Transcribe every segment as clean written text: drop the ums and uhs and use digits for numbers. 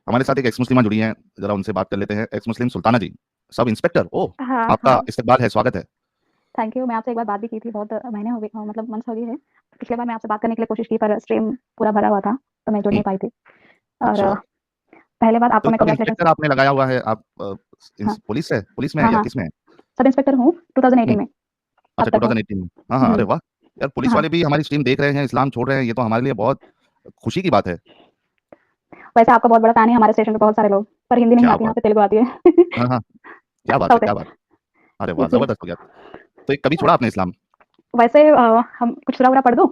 हमारे साथ एक एक्स मुस्लिमा जुड़ी हैं, जरा उनसे बात कर लेते हैं। एक्स मुस्लिम सुल्ताना जी, सब इंस्पेक्टर। ओह, हाँ, आपका हाँ। इस्तकबाल है, स्वागत है। Thank you. मैं आपसे एक बार बात भी की थी, बहुत महीने हो गए, मतलब मंथ्स हो गए हैं। पिछले बार मैं आपसे बात करने के लिए कोशिश की, पर स्ट्रीम पूरा भरा हुआ था, तो मैं जुड़ नहीं पाई थी। और अच्छा, पहले बात आपको तो मैं सब कांग्रेचुलेशंस। इंस्पेक्टर आपने लगाया हुआ है, आप हाँ, पुलिस है, पुलिस में है हाँ, या हाँ, किस में है? सब इंस्पेक्टर हूँ 2018 हम्म, में, अब अच्छा, तक हूँ। 2018 में। हाँ हाँ, अरे वाह। यार, पुलिस हाँ, वाले भी हमारी स्ट्रीम देख रहे हैं, इस्लाम छोड़ रहे हैं, ये तो हमारे लिए बहुत खुशी की बात है। वैसे आपका बहुत बड़ा फैन है हमारे स्टेशन पे, बहुत सारे लोग, पर हिंदी नहीं क्या आती, यहाँ बात। पे तेलुगु आती है। हाँ हाँ, क्या बात है, साउथ है, क्या बात। अरे वाह, इसलिए। जबरदस्त हो गया। तो एक कभी छोड़ा आपने इस्लाम? वैसे हम कुछ सूरा-वूरा पढ़ दूँ?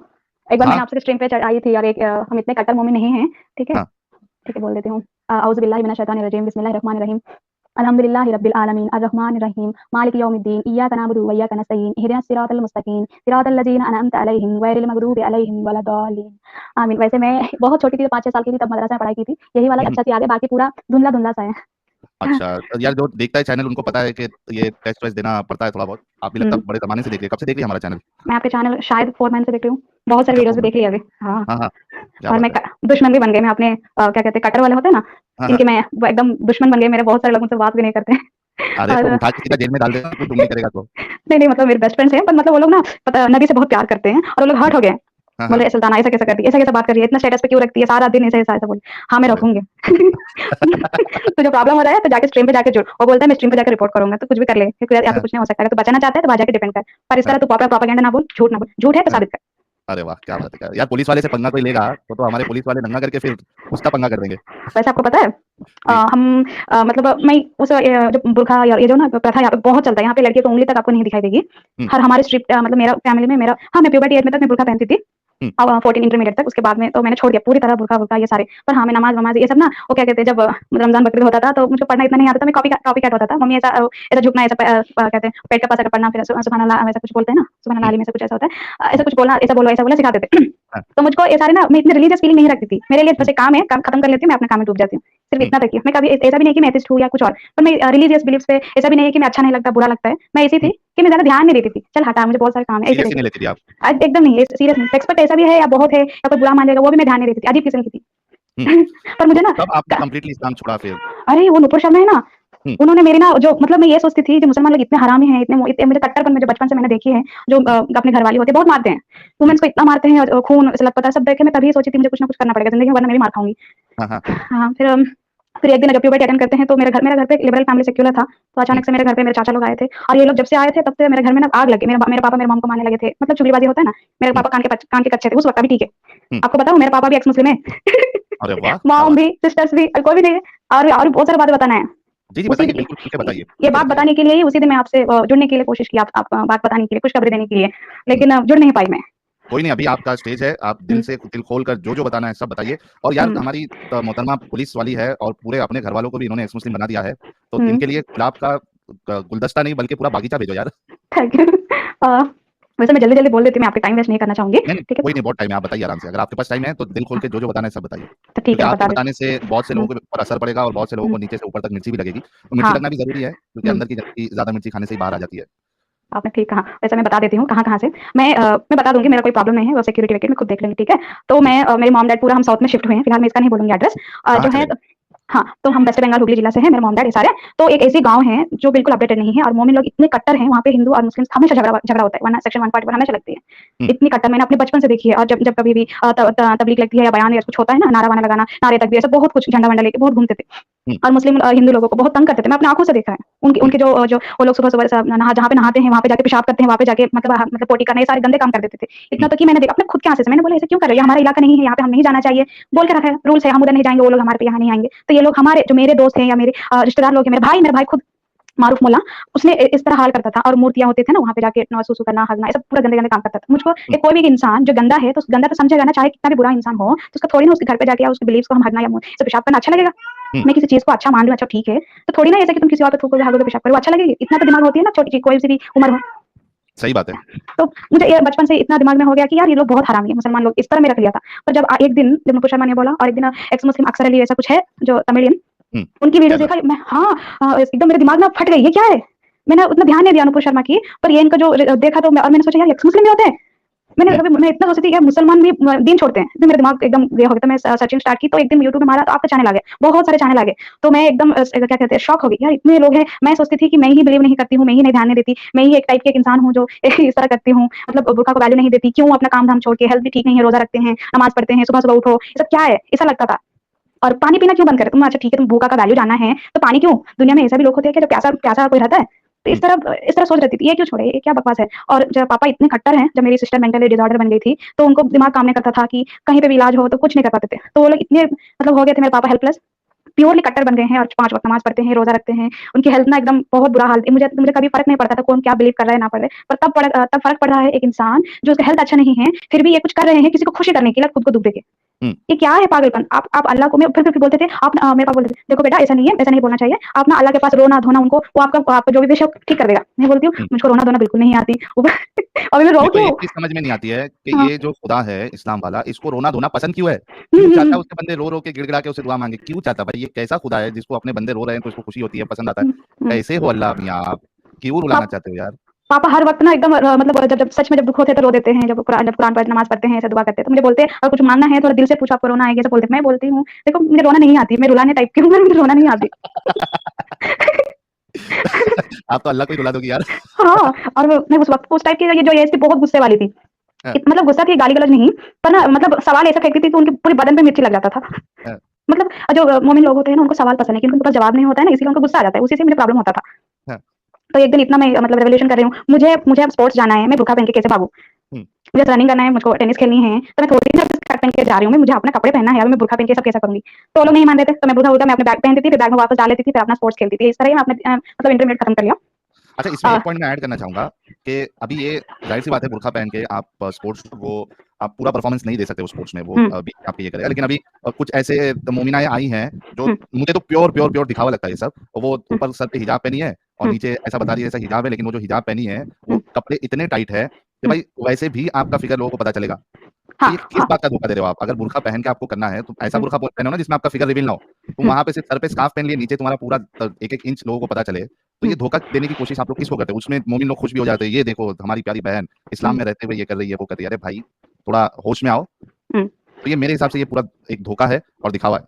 एक बार मैंने हाँ आपसे स्ट्रीम पे आई थी, और एक हम इतने कट्टर मोमिन नहीं हैं, ठीक है? हाँ। ठीक है, बोल देती हूँ। औज़ु बिल्लाहि मिनश शैतानिर रजीम, बिस्मिल्लाहिर रहमानिर रहीम। अल्हम्दुलिल्लाहि रब्बिल आलमीन, अर्रहमानिर रहीम, मालिकि यौमिद्दीन, इय्याका नअबुदु व इय्याका नस्तईन, इहदिनस सिरातल मुस्तकीम, सिरातल लज़ीना अनअमता अलैहिम गैरिल मग़रूबि अलैहिम वलद्दालिन। आमीन। वैसे मैं बहुत छोटी थी, तो 5-6 साल की थी, तब मदरसा में पढ़ाई की थी। यही वाला हम्म, अच्छा से याद है, बाकी पूरा धुंधला-धुंधला सा है। अच्छा, तो यार जो देखता है चैनल उनको पता है कि ये टेस्ट वेस्ट देना पड़ता है थोड़ा बहुत। आप भी लगता हुँ। है बड़े ज़माने से देख रही है, कब से देख रही है हमारा चैनल? मैं आपके चैनल शायद 4 मंथ से देख रही हूँ। बहुत सारे अच्छा, वीडियोज़ 4 भी मंथ। देख ली अभी। हाँ। हाँ हाँ, क्या और बात मैं है। क दुश्मन भी बन गए। मैं अपने क्या कहते हैं, कट्टर वाले होते हैं ना, हाँ हाँ। इनके मैं वो एकदम दुश्मन बन गई। मेरे बहुत सारे लोग मुझसे बात भी नहीं करते। अरे तो और उठा के सीधा जेल में डाल देना, कोई कुछ नहीं करेगा तो। नहीं, नहीं, मतलब मेरे बेस्ट फ्रेंड्स हैं, पर मतलब वो लोग ना पता नबी से बहुत प्यार करते हैं, और वो लोग हर्ट हो गए हैं। हाँ बोले हाँ। सुल्ताना ऐसा कैसे करती है, ऐसा कैसे बात कर रही है, इतना स्टेटस पे क्यों रखती है, सारा दिन ऐसा-ऐसा बोली। हाँ, मैं अरे रखूँगी। तुझे प्रॉब्लम हो रहा है तो जाके स्ट्रीम पे जाके जुड़। वो बोलता है मैं स्ट्रीम पे जाके रिपोर्ट करूँगा, तो कुछ भी कर ले, क्योंकि या तो हाँ कुछ नहीं हो सकता। अगर तू बचाना चाहता है तो वहाँ जाके डिफेंड कर, पर इस हाँ तरह तू प्रोपेगेंडा ना बोल, झूठ ना बोल। झूठ है तो हाँ। साबित कर। अरे वाह, क्या बात है, क्या यार, पुलिस वाले से पंगा कोई लेगा तो हमारे पुलिस वाले दंगा करके फिर उसका पंगा कर देंगे। वैसे आपको पता है, जी। हम मतलब मैं उस जो बुर्खा या ये जो ना प्रथा यहाँ पे बहुत चलता है, यहाँ पे लड़कियों की उँगली तक आपको नहीं दिखाई देगी। हम्म हर हमारे स्ट्रिक्ट मतलब मेरा फैमिली में मेरा, हाँ, मैं प्यूबर्टी एज में तक मैं बुर्खा पहनती थी। हम्म 14 इंटरमीडिएट तक, उसके बाद में तो मैंने छोड़ दिया पूरी तरह बुर्खा-वुर्खा ये सारे। पर हाँ, मैं नमाज़-वमाज़ ये सब ना, वो क्या कहते हैं, जब रमज़ान बकरीद होता था तो मुझको पढ़ना इतना नहीं आता था, मैं कॉपी कैट होता था। मम्मी ऐसा ऐसा झुकना, ऐसा कहते हैं पेट के पास ऐसा पढ़ना, फिर सुबहान अल्लाह वैसा कुछ बोलते हैं ना, सुबहान अल्लाह हम्म। अली में से कुछ ऐसा होता है। ऐसा कुछ बोलना, ऐसा बोला सिखाते थे। हाँ। तो मुझको ये सारे ना, मैं इतनी रिलीजियस फीलिंग नहीं रखती थी। मेरे लिए बस हम्म एक काम है, काम खत्म कर लेती हूँ, मैं अपने काम में डूब जाती हूँ। सिर्फ हम्म इतना तक ही। मैं कभी ऐसा भी नहीं कि मैं एथिस्ट हूँ या कुछ और, पर मैं रिलीजियस बिलीफ्स पे ऐसा भी नहीं है कि मैं अच्छा नहीं लगता, बुरा लगता है। मैं ऐसी थी हम्म। कि मैं ज़्यादा ध्यान नहीं देती थी। चल हटा, मुझे बहुत सारे काम है, ऐसे सीरियसली रहती नहीं थी। लेती थी आप? एकदम नहीं, सीरियस नहीं। एक्सपेक्ट ऐसा भी है या बहुत है या कोई बुरा मान जाएगा, वो भी मैं ध्यान नहीं देती थी। अजीब किस्म की थी। हम्म। पर मुझे तो ना कब आपने क कंप्लीटली इस्लाम छोड़ा फिर? अरे वो नुपुर शर्मा है ना, हम्म उन्होंने मेरी ना, जो मतलब मैं ये सोचती थी कि मुसलमान लोग इतने हरामी हैं, इतने मुझे कट्टरपन में जो बचपन से मैंने देखी है, जो हम्म अपने घरवाली होती है, बहुत मारते हैं। हम्म। वुमेन्स को इतना मारते हैं, और खून से लतपता सब देख के मैं तभी सोची थी मुझे कुछ ना कुछ करना पड़ेगा ज़िंदगी में, वरना मैं भी मार खाऊँगी। हाँ हाँ। हाँ, फिर एक दिन जब प्यूबर्टी अटेंड करते हैं, तो मेरे घर पे एक लिबरल फैमिली सेक्युलर था, तो हम्म अचानक से मेरे घर पे मेरे चाचा लोग आए थे, और ये लोग जब से आए थे तब से मेरे घर में ना आग लग गई। मेरे पापा मेरे मॉम को मारने लगे थे, मतलब चुगलीबाज़ी होता है ना, मेरे हम्म पापा कान के कच्चे थे उस वक़्त, अभी ठीक है। हम्म। आपको बताऊँ, मेरे पापा भी एक्स मुस्लिम है। अरे वाह, क्या मॉम बात भी, है। सिस्टर्स भी, कोई भी नहीं है। और बहुत सारी बातें बताना है। जी जी, उसी बताइए, द बिल्कुल खुल के बताइए, ये खुल के बात बताइए। बताने के लिए ही उसी दिन मैं आपसे जुड़ने के लिए कोशिश की, आप बात बताने के लिए, खुशखबरी देने के लिए, हम्म। लेकिन जुड़ नहीं पाई मैं। कोई नहीं, अभी आपका स्टेज है, आप हुँ, दिल खोल कर जो जो बताना है सब बताइए। और यार, हुँ, हमारी मोहतरमा पुलिस वाली है और पूरे अपने घर वालों को भी इन्होंने एक्स मुस्लिम बना दिया है, तो हुँ, इनके लिए गुलाब का गुलदस्ता नहीं बल्कि पूरा बागीचा भेजो यार। Thank you. अ, वैसे मैं जल्दी-जल्दी बोल देती हूँ, मैं आपका टाइम वेस्ट नहीं करना चाहूँगी, नहीं नहीं, ठीक है? कोई नहीं, बहुत टाइम है, आप बताइए आराम से, अगर आपके पास टाइम है तो दिल खोल हाँ, के जो जो बताना है सब बताइए, तो ठीक क्योंकि है, मैं आपके बता बताने देती से बहुत से हूँ। लोगों के ऊपर असर पड़ेगा और बहुत से लोगों हुँ, को नीचे से ऊपर तक मिर्ची भी लगेगी, तो मिर्ची हाँ, लगना भी जरूरी है, क्योंकि हुँ, अंदर की गंदगी ज्यादा मिर्ची खाने से ही बाहर आ जाती है। आपने ठीक कहा। वैसे मैं बता देती हूँ कहाँ-कहाँ से। मैं बता दूँगी, मेरा कोई प्रॉब्लम नहीं है, वो सिक्योरिटी विक्योरिटी में खुद देख लेंगे, ठीक है? तो जी। मेरे मॉम-डैड पूरा हम साउथ में शिफ्ट हुए हैं, फिलहाल मैं इसका नहीं बोलूँगी एड्रेस। हाँ हाँ, जो है, चलेगा। हाँ, तो हम वेस्ट बंगाल हुगली जिला से हैं, मेरे मॉम-डैड ये सारे। तो एक ऐसी गाँव है जो बिल्कुल अपडेटेड नहीं है, और मोमिन लोग इतने कट्टर हैं, वहाँ पे हिंदू और मुस्लिम हमेशा झगड़ा होता है, वरना सेक्शन 141 हमेशा लगती है। हम्म इतनी कट्टर मैंने अपने बचपन से देखी है, और जब जब कभी भी तबलीग लगती है या बयान या कुछ होता है ना, नारा-वारा लगाना, नारे तकबीर, ऐसा बहुत कुछ, झंडा-वंडा लेके बहुत घूमते थे। हम्म और मुस्लिम हिंदू लोगों को बहुत तंग करते थे, मैं अपनी आँखों से देखा है। उनके हम्म उनके जो वो लोग सुबह-सुबह सब जहाँ पे नहाते हैं, वहाँ पे जाके पेशाब करते हैं, वहाँ पे जाके मतलब पोटी करना, ये सारे गंदे काम कर देते थे। इतना हम्म तक कि मैंने देखा अपने खुद की आँखों से, मैंने बोला ऐसे क्यों कर रहे हो? ये हमारा इलाका नहीं है, यहाँ पे हम नहीं जाना चाहिए। बोल के रखा है, रूल्स है, हम उधर नहीं जाएँगे, वो लोग हमारे पे यहाँ नहीं आएँगे। तो ये लोग हमारे जो मेरे दोस्त हैं या मेरे रिश्तेदार लोग हैं, मेरा भाई खुद मारूफ मोल्ला, उसने इस तरह हाल करता था, और मूर्तियाँ होते थे ना, वहाँ पे जाके सूसू करना, हगना, ये सब पूरा गंदे-गंदे काम करता था। मुझको हम्म कोई भी इंसान जो गंदा है, तो गंदा तो समझेगा ना, चाहे कितना भी बुरा इंसान हो, तो उसका थोड़ी ना उसके घर पे जाके या उसके बिलीव्स को हम हगना या मुँह से पेशाब करना अच्छा लगेगा? हम्म। मैं किसी चीज़ को अच्छा मान लूँ, अच्छा ठीक है, तो थोड़ी ना ऐसा कि तुम किसी और पे थूकोगे, हागोगे, पेशाब करोगे, अच्छा लगेगी? इतना तो दिमाग होती है ना, छोटी कोई सी भी उम्र हो। सही बात है। तो मुझे ये बचपन से इतना दिमाग में हो गया कि यार ये लोग बहुत हरामी है, मुसलमान लोग, इस तरह मैं रख लिया था। पर जब एक दिन जब नुपुर शर्मा ने बोला, और एक दिन एक्स मुस्लिम अक्सर अली ऐसा कुछ है जो तमिलियन, उनकी वीडियो टैगर। देखा मैं, हाँ, एकदम मेरे दिमाग में फट गई, ये क्या है? मैंने उतना ध्यान नहीं दिया नुपुर शर्मा की, पर ये इनका जो देखा, तो और मैंने सोचा यार एक्स मुस्लिम भी होते हैं? मैंने कभी मैं इतना सोचती थी कि मुसलमान भी दीन छोड़ते हैं, तो मेरा दिमाग एकदम ये हो गया। तो मैं सर्चिंग स्टार्ट की, तो एक दिन यूट्यूब में मारा तो आपका चैनल आ गया, बहुत सारे चैनल आ गए। तो मैं एकदम क्या कहते हैं, शॉक हो गई, यार इतने लोग हैं। मैं सोचती थी कि मैं ही बिलीव नहीं करती हूँ, मैं ही नहीं ध्यान नहीं देती, मैं ही एक टाइप की एक इंसान हूँ जो इस तरह करती हूँ, मतलब बुर्का को वैल्यू नहीं देती, क्यों अपना काम-धाम छोड़ के, हेल्थ भी ठीक नहीं है, रोज़ा रखते हैं, नमाज़ पढ़ते हैं, सुबह-सुबह उठो, ये सब क्या है? ऐसा लगता था। और पानी पीना क्यों बंद करे तुम? अच्छा ठीक है, तुम भूखा का वैल्यू जानना है, तो पानी क्यों? दुनिया में ऐसा भी लोग होते हैं कि जो प्यासा प्यासा कोई रहता है? तो इस तरह सोच रही थी, ये क्यों छोड़े, ये क्या बकवास है? और जब पापा इतने कट्टर हैं, जब मेरी सिस्टर मेंटली डिसऑर्डर बन गई थी, तो उनको दिमाग काम नहीं करता था कि कहीं पे भी इलाज हो तो कुछ नहीं कर पाते थे। तो वो लोग इतने मतलब हो गए थे मेरे पापा हेल्पलेस, प्योरली कट्टर बन गए हैं और 5 वक्त नमाज़ पढ़ते हैं, रोज़ा रखते हैं। उनकी हेल्थ ना एकदम बहुत बुरा हाल है। मुझे मुझे कभी फ़र्क नहीं पड़ता था कौन क्या बिलीव कर रहा है, ना कर रहा है। पर तब फ़र्क पड़ रहा है एक इंसान जो उसका हेल्थ अच्छा नहीं है, फिर भी ये कुछ कर रहे हैं किसी को खुशी करने के लिए, खुद को दुःख देके। हुँ। ये क्या है पागलपन? आप अल्लाह को मैं फिर बोलते थे, आप मेरे पापा बोलते थे, "देखो बेटा ऐसा नहीं है, ऐसा नहीं बोलना चाहिए। आप ना अल्लाह के पास रो-ना-धोना उनको, वो आपका जो भी विश है ठीक कर देगा।" मैं बोलती हूँ, हुँ। "मुझको रोना-धोना बिल्कुल नहीं आती।" अभी मैं रोऊँ मेरे को क्यों? एक चीज़ समझ में नहीं आती है कि हाँ। ये जो खुदा है इस्लाम वाला, इसको रोना-धोना पसंद क्यों है? हुँ, क्यों हुँ, चाहता है हुँ। उसके बंदे रो-रो के गिड़गिड़ा के उसे दुआ माँगे? क्यों चाहता है भाई? ये कैसा खुदा है जिसको अपने बंदे रो रहे हैं तो इसको खुशी होती है, पसंद आता है? हुँ, हुँ। कैसे हो अल्लाह मियाँ आप? क्यों रुलाना पाप चाहते हो यार? पापा हर वक़्त ना एकदम मतलब जब सच में जब दुःख होते हैं तो रो देते हैं, जब कुरान पढ़ नमाज़ पढ़ते हैं, ऐसे दुआ करते हैं, तो मुझे बोलते हैं अगर कुछ माँगना है थोड़ा दिल से पूछो, आपको रोना आएगा, ऐसे बोलते हैं। मैं बोलती हूँ, देखो मुझे रोना नहीं आती, मैं रुलाने टाइप की हूँ, मुझे रोना नहीं आती। आप तो अल्लाह को ही रुला दोगी यार। हाँ, और मैं उस टाइप की ये जो एज थी बहुत गुस्से वाली थी। हाँ, मतलब गुस्सा थी, गाली-गलौज नहीं, पर ना मतलब सवाल ऐसा फेंकती थी कि उनके पूरे बदन पे मिर्ची लग जाता था। हाँ, मतलब जो मोमिन लोग होते हैं ना, उनको सवाल पसंद है कि उनके पास जवाब नहीं होता है ना, इसीलिए उनको गुस्सा आ जाता है, उसी से मुझे प्रॉब्लम होता था। हाँ, तो एक दिन इतना मैं मतलब रेवोल्यूशन कर रही हूँ, मुझे अब स्पोर्ट्स जाना है, मैं बुर्का पहन के कैसे भागूँ? हुँ, मुझे रनिंग करना है, मुझको टेनिस खेलनी है, तो मैं थोड़ी ना स्कर्ट पहन के जा रही हूँ, मुझे अपने कपड़े पहनना है, अब मैं बुर्का पहन के ये सब कैसे करूँगी? तो वो लोग नहीं मान रहे थे, तो मैं उल्टा-उल्टा मैं अपने बैग पहनती थी, फिर बैग में वापस डाल लेती थी, फिर अपना स्पोर्ट्स खेलती थी। इस तरह ही मैं अपने मतलब इंटरमीडिएट खत्म कर लिया। अच्छा, इसमें अ, एक पॉइंट मैं ऐड करना चाहूँगा कि अभी ये ज़ाहिर-सी बात है बुर्का पहन के आप स्पोर्ट्स वो आप पूरा परफ़ॉर्मेंस नहीं दे सकते उस स्पोर्ट्स में, वो हुँ, भी आपके ये करेगा। लेकिन अभी कुछ ऐसे मोमिनाएँ आई हैं, जो हुँ, मुझे तो प्योर दिखावा लगता है ये सब। वो हुँ, ऊपर सर पे हिजाब पहनी है और हुँ, नीचे ऐसा बता रही है जैसा हिजाब है, लेकिन वो जो हिजाब पहनी है, वो हुँ, कपड़े इतने टाइट है कि हुँ। भाई वैसे भी आपका फ़िगर लोगों को पता चलेगा। तो हाँ, ये किस हाँ। बात का धोखा दे रहे हो आप? अगर बुर्का पहन के आपको करना है, तो ऐसा हुँ, बुर्का पहनो ना जिसमें आपका फ़िगर रिवील ना हो। तुम हुँ, वहाँ पे सिर्फ़ सर पे स्कार्फ़ पहन लिए, नीचे तुम्हारा पूरा 1-1 इंच लोगों को पता चले। तो हुँ, ये धोखा देने की कोशिश आप लोग किसको करते हो? उसमें मोमिन लोग खुश भी हो जाते हैं, ये देखो हमारी प्यारी बहन इस्लाम हुँ, में रहते हुए ये कर रही है, वो कर रही है। अरे भाई, थोड़ा होश में आओ। हुँ। तो ये मेरे हिसाब से ये पूरा एक धोखा है और दिखावा है।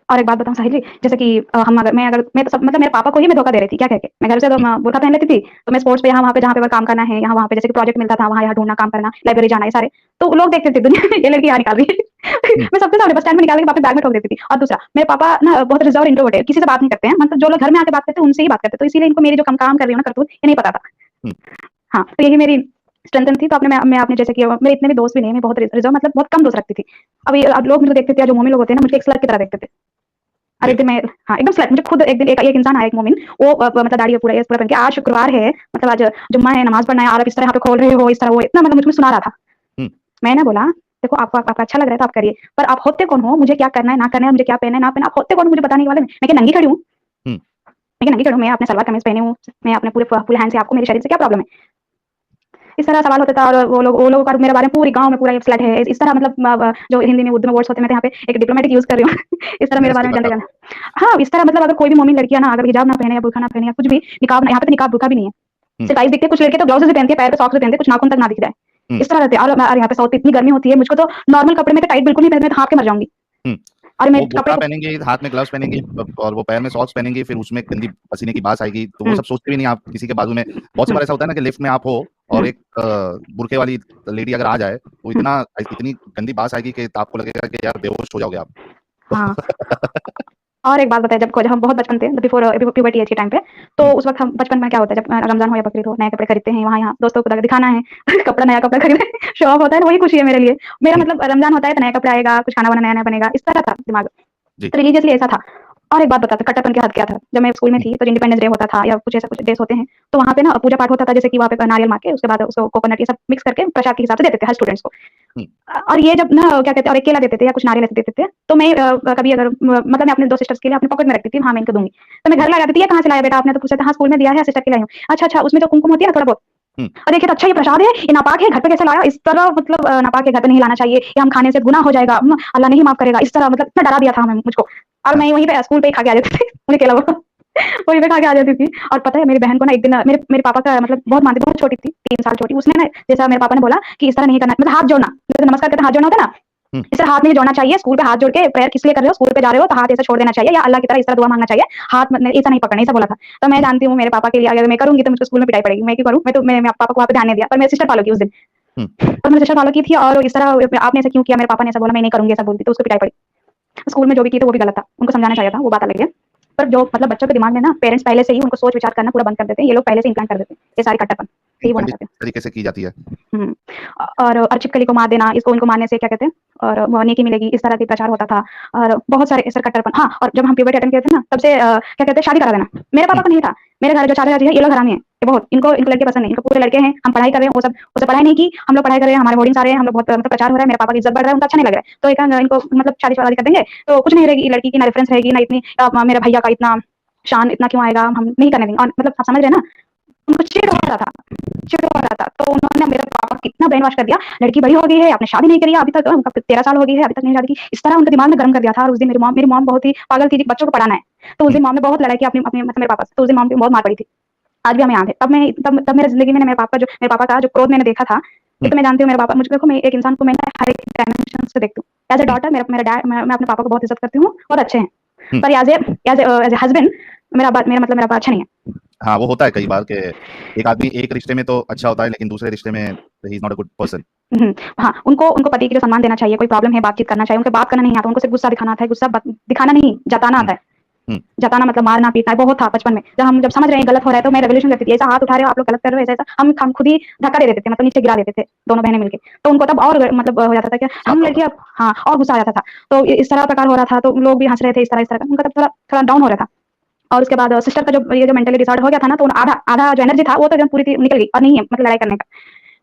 और एक बात बताऊँ साहिल जी, जैसे कि अगर मैं तो सब मतलब मेरे पापा को ही मैं धोखा दे रही थी, क्या कह के? मैं घर से तो हुँ, बुर्का पहन लेती थी, तो मैं स्पोर्ट्स पे यहाँ-वहाँ पे जहाँ पे अगर काम करना है, यहाँ-वहाँ पे जैसे कि प्रोजेक्ट मिलता था, वहाँ-यहाँ ढूँढना, काम करना, लाइब्रेरी जाना, ये सारे। तो लोग देखते थे दुनिया में ये लड़की यहाँ निकाल रही है। हुँ, मैं सबके सामने बस स्टैंड में निकाल के वापस बैग में ठोक देती थी। और दूसरा, मेरे पापा ना बहुत रिज़र्व इंट्रोवर्ट है, किसी से बात नहीं करते हैं, मतलब जो लोग घर में आके बात करते हैं, उनसे ही बात करते हैं। तो इसीलिए इनको मेरी जो काम कर रही हूँ ना करतूत, ये नहीं पता था। हुँ, हाँ, तो यही मेरी स्ट्रेंथ थी। तो मैं आपने जैसे कि मेरे इतने भी दोस्त भी नहीं है, मैं बहुत रिज़र्व मतलब बहुत कम दोस्त रखती थी। अब लोग मुझे देखते थे, जो मोमिन लोग होते हैं ना, मुझे एक स्लट की तरह देखते थे। और एक जी, दिन मैं हाँ, एकदम स्लट मुझे खुद एक दिन एक इंसान आया, एक मोमिन, वो मतलब दाढ़ी पूरा ये पूरा पहन के, आज शुक्रवार है, मतलब आज जुम्मा है, नमाज़ पढ़ना है और आप इस तरह यहाँ पे खोल रहे हो, इस तरह वो इतना मतलब मुझ में सुना रहा था। हुँ, मैंने बोला, देखो आपको आपका अच्छा लग रहा है तो आप करिए, पर आप होते कौन हो? मुझे क्या करना है, ना करना है, मुझे क्या पहनना है, ना पहनना है, आप होते कौन हो मुझे बताने वाले में? मैं क्या नंगी खड़ी हूँ? हुँ, मैं क्या नंगी खड़ी हूँ? मैं अपने सलवार कमीज़ पहनी हूँ, मैं अपने पूरे फुल हैंड से, आपको मेरे शरीर से क्या प्रॉब्लम है? इस तरह सवाल होता था और वो लोगों का मेरे बारे में पूरे गाँव में पूरा ये फ्लैट है। इस तरह मतलब जो हिंदी में, उर्दू में वर्ड्स होते हैं, मैं तो यहाँ पे एक डिप्लोमेटिक यूज़ कर रही हूँ। इस तरह मेरे नहीं बारे सही में बात है जनता आप जान हाँ, इस तरह मतलब अगर कोई भी मोमिन लड़कियाँ ना अगर हिजाब ना पहने या बुर्का ना पहने या कुछ भी, निकाब यहाँ पे तो निकाब बुर्का भी नहीं है। हुँ, सिर्फ आईज़ दिखती है, कुछ लड़कियाँ तो ग्लाउज़ भी पहनती है, पैर पे सॉक्स भी पहनती है, कुछ नाखून तक ना दिख जाए। हुँ, इस तरह रहते हैं और यहाँ पे साउथ में इतनी गर्मी होती है, मुझको तो नॉर्मल कपड़े में तो टाइट बिल्कुल नहीं पहने, मैं तो हाँफ के मर जाऊँगी। हुँ। और मैं वो कपड़े बुर्का को पहनेंगे, हाथ में ग्लव्स पहनेंगी और वो पैर में सॉक्स पहनेंगी, फिर उसमें गंदी पसीने की बास आएगी, तो वो हुँ, सब सोचते भी नहीं आप किसी के बाजू में बहुत सी हुँ, बार ऐसा होता है ना कि लिफ्ट में आप हो और हुँ, एक बुर्के वाली लेडी अगर आ जाए, तो हुँ, इतनी गंदी बास आएगी कि आपको लगेगा कि यार बेहोश हो जाओगे आप। हाँ। और एक बात बताइए, जब हम बहुत बचपन थे, बिफोर प्यूबर्टी एज के टाइम पे, तो हुँ, उस वक़्त हम बचपन में क्या होता है, जब रमज़ान हो या बकरीद हो, नए कपड़े खरीदते हैं, वहाँ-यहाँ दोस्तों को दिखाना है, कपड़ा नया कपड़ा खरीदे, शो ऑफ होता है ना, वही खुशी है मेरे लिए। मेरा हुँ, मतलब रमज़ान होता है तो नया कपड़ा आएगा, कुछ खाना-वाना नया-नया बनेगा, इस तरह था दिमाग। जी, तो रिलीजियसली ऐसा था। और एक बात बताते हैं, कट्टरपन की हद क्या था? जब मैं स्कूल में हुँ, थी, तो इंडिपेंडेंस डे होता था या कुछ ऐसा कुछ डेज़ होते हैं, तो वहाँ पे ना पूजा पाठ होता था, जैसे कि वहाँ पे नारियल मार के, उसके बाद उसको कोकोनट ये सब मिक्स करके प्रसाद के हिसाब से देते थे हर स्टूडेंट्स को। हुँ, और ये जब ना क्या कहते हैं, और एक केला देते थे या कुछ नारियल ऐसे देते थे, तो मैं कभी अगर मतलब मैं अपने 2 सिस्टर्स के लिए अपने पॉकेट में रखती थी, हाँ, मैं इनको दूँगी। तो मैं घर ला जाती थी, "ये कहाँ से लाया बेटा आपने?" तो पूछा था, "हाँ, स्कूल में दिया है, सिस्टर के लाई हूँ।" "अच्छा, अच्छा, उसमें जो कुमकुम होती है ना थोड़ा बहुत?" हुँ, और देखिए तो अच्छा ये प्रसाद है, ये नापाक है, घर पे कैसे लाया? इस तरह मतलब नापाक है, घर पे नहीं लाना चाहिए, ये हम खाने से गुनाह हो जाएगा, अल्लाह नहीं माफ़ करेगा, इस तरह मतलब इतना डरा दिया था हमें मुझको। और हाँ, मैं वहीं पे स्कूल पे ही खा के आ जाती थी, मुझे केला वो। वहीं पे खा के आ जाती थी। और पता है मेरी बहन को ना एक दिन मेरे मेरे पापा का मतलब बहुत मानती, बहुत छोटी थी, 3 साल छोटी। उसने ना जैसा मेरे पापा ने बोला कि इस तरह नहीं करना, मतलब हाथ जोड़ना, जैसे नमस्कार करते हैं हाथ जोड़ना होता है ना, हम्म। इस तरह हाथ नहीं जोड़ना चाहिए। स्कूल पे हाथ जोड़ के प्रेयर किस लिए कर रहे हो, स्कूल पे जा रहे हो तो हाथ ऐसे छोड़ देना चाहिए, या अल्लाह की तरह इस तरह दुआ मांगना चाहिए, हाथ मतलब ऐसा नहीं पकड़ना, ऐसा बोला था। तो मैं जानती हूँ मेरे पापा के लिए अगर मैं करूंगी तो मुझको स्कूल में पिटाई पड़ेगी, मैं क्यों करूँ, मैं तो मेरे पापा को वहाँ पे ध्यान नहीं दिया। पर मेरी सिस्टर फॉलो की उस दिन, और मेरी सिस्टर फॉलो की थी, और इस तरह आपने ऐसा क्यों किया, मेरे पापा ने ऐसा बोला, मैं नहीं करूंगी ऐसा बोलती, तो उसको पिटाई पड़ी। स्कूल में जो भी की तो वो भी गलत था, उनको समझाना चाहिए था, वो बात अलग है। पर जो मतलब बच्चों के दिमाग में ना पेरेंट्स पहले से ही उनको सोच विचार करना पूरा बंद कर देते हैं, ये लोग पहले से इम्प्लांट कर देते हैं ये सारी कट्टरपन, यही बोलना चाहते हैं। तरीके से की जाती है। हुँ। और छिपकली को मार देना, इसको इनको मारने से क्या कहते हैं और वो नेकी मिलेगी, इस तरह की प्रचार होता था। और बहुत सारे ऐसे कट्टरपन, हाँ, और जब हम प्यूबर्टी अटेंड किए थे ना तब से क्या कहते हैं शादी करा देना। मेरे पापा को नहीं था, मेरे घर जो चाचा-चाची है ये लोग हरामी हैं, ये बहुत, इनको इनको लड़के पसंद नहीं, इनको पूरे लड़के हैं, हम पढ़ाई कर रहे हैं, वो सब पढ़ाई नहीं की, हम लोग पढ़ाई कर रहे हैं, हमारे होर्डिंग्स आ रहे हैं, हम लोग बहुत मतलब प्रचार हो रहा है, मेरे पापा की इज़्ज़त बढ़ रहा है, उनको अच्छा नहीं लग रहा है। तो एक इनको मतलब शादी-वादी कर देंगे, तो कुछ नहीं रहेगी, लड़की की ना रेफरेंस रहेगी, ना इतनी मेरे भैया का इतना शान इतना क्यों आएगा, हम नहीं करने देंगे। और मतलब आप समझ रहे हैं ना, उनको चिढ़ हो रहा था, चिढ़ हो रहा था। तो उन्होंने मेरे पापा को कितना ब्रेन वॉश कर दिया, लड़की बड़ी हो गई है, आपने शादी नहीं करी है अभी तक, उनका 13 साल हो गई है, अभी तक नहीं शादी की। इस तरह उनके दिमाग में गरम कर दिया था। और उस दिन मेरी मॉम बहुत ही पागल थी, बच्चों को पढ़ाना है। तो उस दिन मॉम ने बहुत लड़ाई की अपनी अपनी मतलब मेरे पापा से, तो उस दिन मॉम की बहुत मार पड़ी थी। आज भी हमें याद है। तब मेरी ज़िंदगी में मेरे पापा का जो क्रोध मैंने देखा था, ये तो मैं जानती हूँ मेरे पापा मुझको, मैं एक इंसान को मैं हर एक डायमेंशन से देखती हूँ। एज़ अ डॉटर मेरा डैड, मैं अपने पापा को बहुत इज़्ज़त करती हूँ, बहुत अच्छे हैं। पर एज़ अ हस्बैंड मेरा अब्बा अच्छा नहीं है। हाँ, वो होता है कई बार कि एक आदमी एक रिश्ते में तो अच्छा होता है, लेकिन दूसरे रिश्ते में he is not a good person. हाँ, उनको पति को सम्मान देना चाहिए, कोई प्रॉब्लम है बातचीत करना चाहिए, उनको बात करना नहीं आता, उनको सिर्फ गुस्सा दिखाना आता है, गुस्सा दिखाना नहीं, जताना आता है। जताना मतलब मारना पीटना है, बहुत था बचपन में। जब समझ रहे हैं गलत हो रहा है तो मैं रेवोल्यूशन करती थी, ऐसा हाथ उठा रहे हो आप लोग गलत कर रहे हो, ऐसा हम खुद ही धक्का दे देते थे, मतलब नीचे गिरा देते थे दोनों बहनें मिलके। तो उनको तब और मतलब हो जाता था कि हम लड़कियां, हाँ, और गुस्सा आ जाता था। तो इस तरह प्रकार हो रहा था, तो लोग भी हंस रहे थे, इस तरह का उनका तब थोड़ा थोड़ा डाउन हो रहा था। और उसके बाद सिस्टर का जो मेंटली डिसऑर्डर हो गया था ना, तो आधा जो एनर्जी था वो तो एकदम पूरी निकल गई, और नहीं है मतलब लड़ाई करने का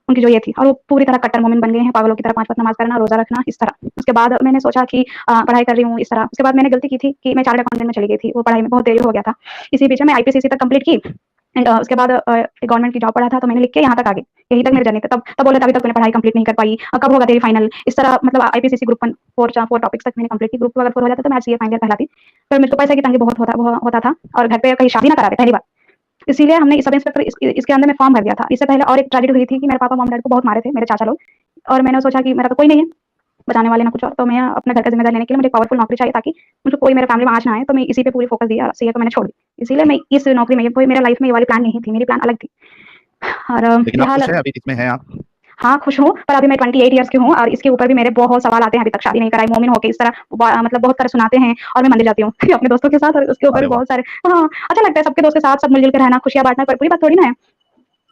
उनकी जो ये थी। और वो पूरी तरह कट्टर मोमिन बन गए हैं, पागलों की तरह 5 वक्त नमाज करना, रोजा रखना, इस तरह। उसके बाद मैंने सोचा कि पढ़ाई कर रही हूँ इस तरह। उसके बाद मैंने गलती की थी कि मैं चार्टर्ड अकाउंटेंट में चली गई थी, वो पढ़ाई में बहुत देरी हो गया था। इसी बीच में मैं आईपीसीसी तक कंप्लीट की, एंड उसके बाद गवर्नमेंट की जॉब पड़ा था, तो मैंने लिख के यहाँ तक आ गई, यहीं तक मेरी जर्नी थी। तब बोले अभी तक तूने पढ़ाई कंप्लीट नहीं कर पाई, कब होगा तेरी फाइनल, इस तरह मतलब आईपीसीसी ग्रुप 1 4 टॉपिक्स तक मैंने कंप्लीट की। ग्रुप 2 अगर 4 हो जाता तो मैं सीए फाइनल ईयर कहलाती। पर मुझको पैसे की तंगी बहुत होता था, और घर पे कहीं शादी ना कराते पहली बार, इसीलिए हमने सब इंस्पेक्टर इसके अंदर में फॉर्म भर दिया था। इससे पहले और एक ट्रेजेडी हुई थी कि मेरे पापा मॉम डैड को बहुत मारे थे मेरे चाचा लोग, और मैंने सोचा कि मेरा तो कोई नहीं है बचाने वाले ना कुछ और, तो मैं अपने घर का जिम्मेदारी लेने के लिए मुझे पावरफुल नौकरी चाहिए ताकि मुझे कोई मेरे फैमिली में आँच ना आए। तो मैं इसी पे पूरी फोकस दिया, सीए को मैंने छोड़ दी। इसीलिए मैं इस नौकरी में, कोई मेरे लाइफ में ये वाली प्लान नहीं थी, मेरी प्लान अलग थी। और लेकिन आप फिलहाल खुश हैं अभी जिसमें हैं आप? हाँ, खुश हूँ, पर अभी मैं 28 इयर्स की हूँ, और इसके ऊपर भी मेरे बहुत सवाल आते हैं, अभी तक शादी नहीं कराई, मोमिन होके इस तरह मतलब बहुत तरह सुनाते हैं, और मैं मंदिर जाती हूँ अपने दोस्तों के साथ, और उसके ऊपर अरे भी वाह! बहुत सारे, हाँ, अच्छा लगता है सबके दोस्त के साथ सब मिल-जुल के रहना, खुशियाँ बाँटना, पर पूरी बात थोड़ी ना है।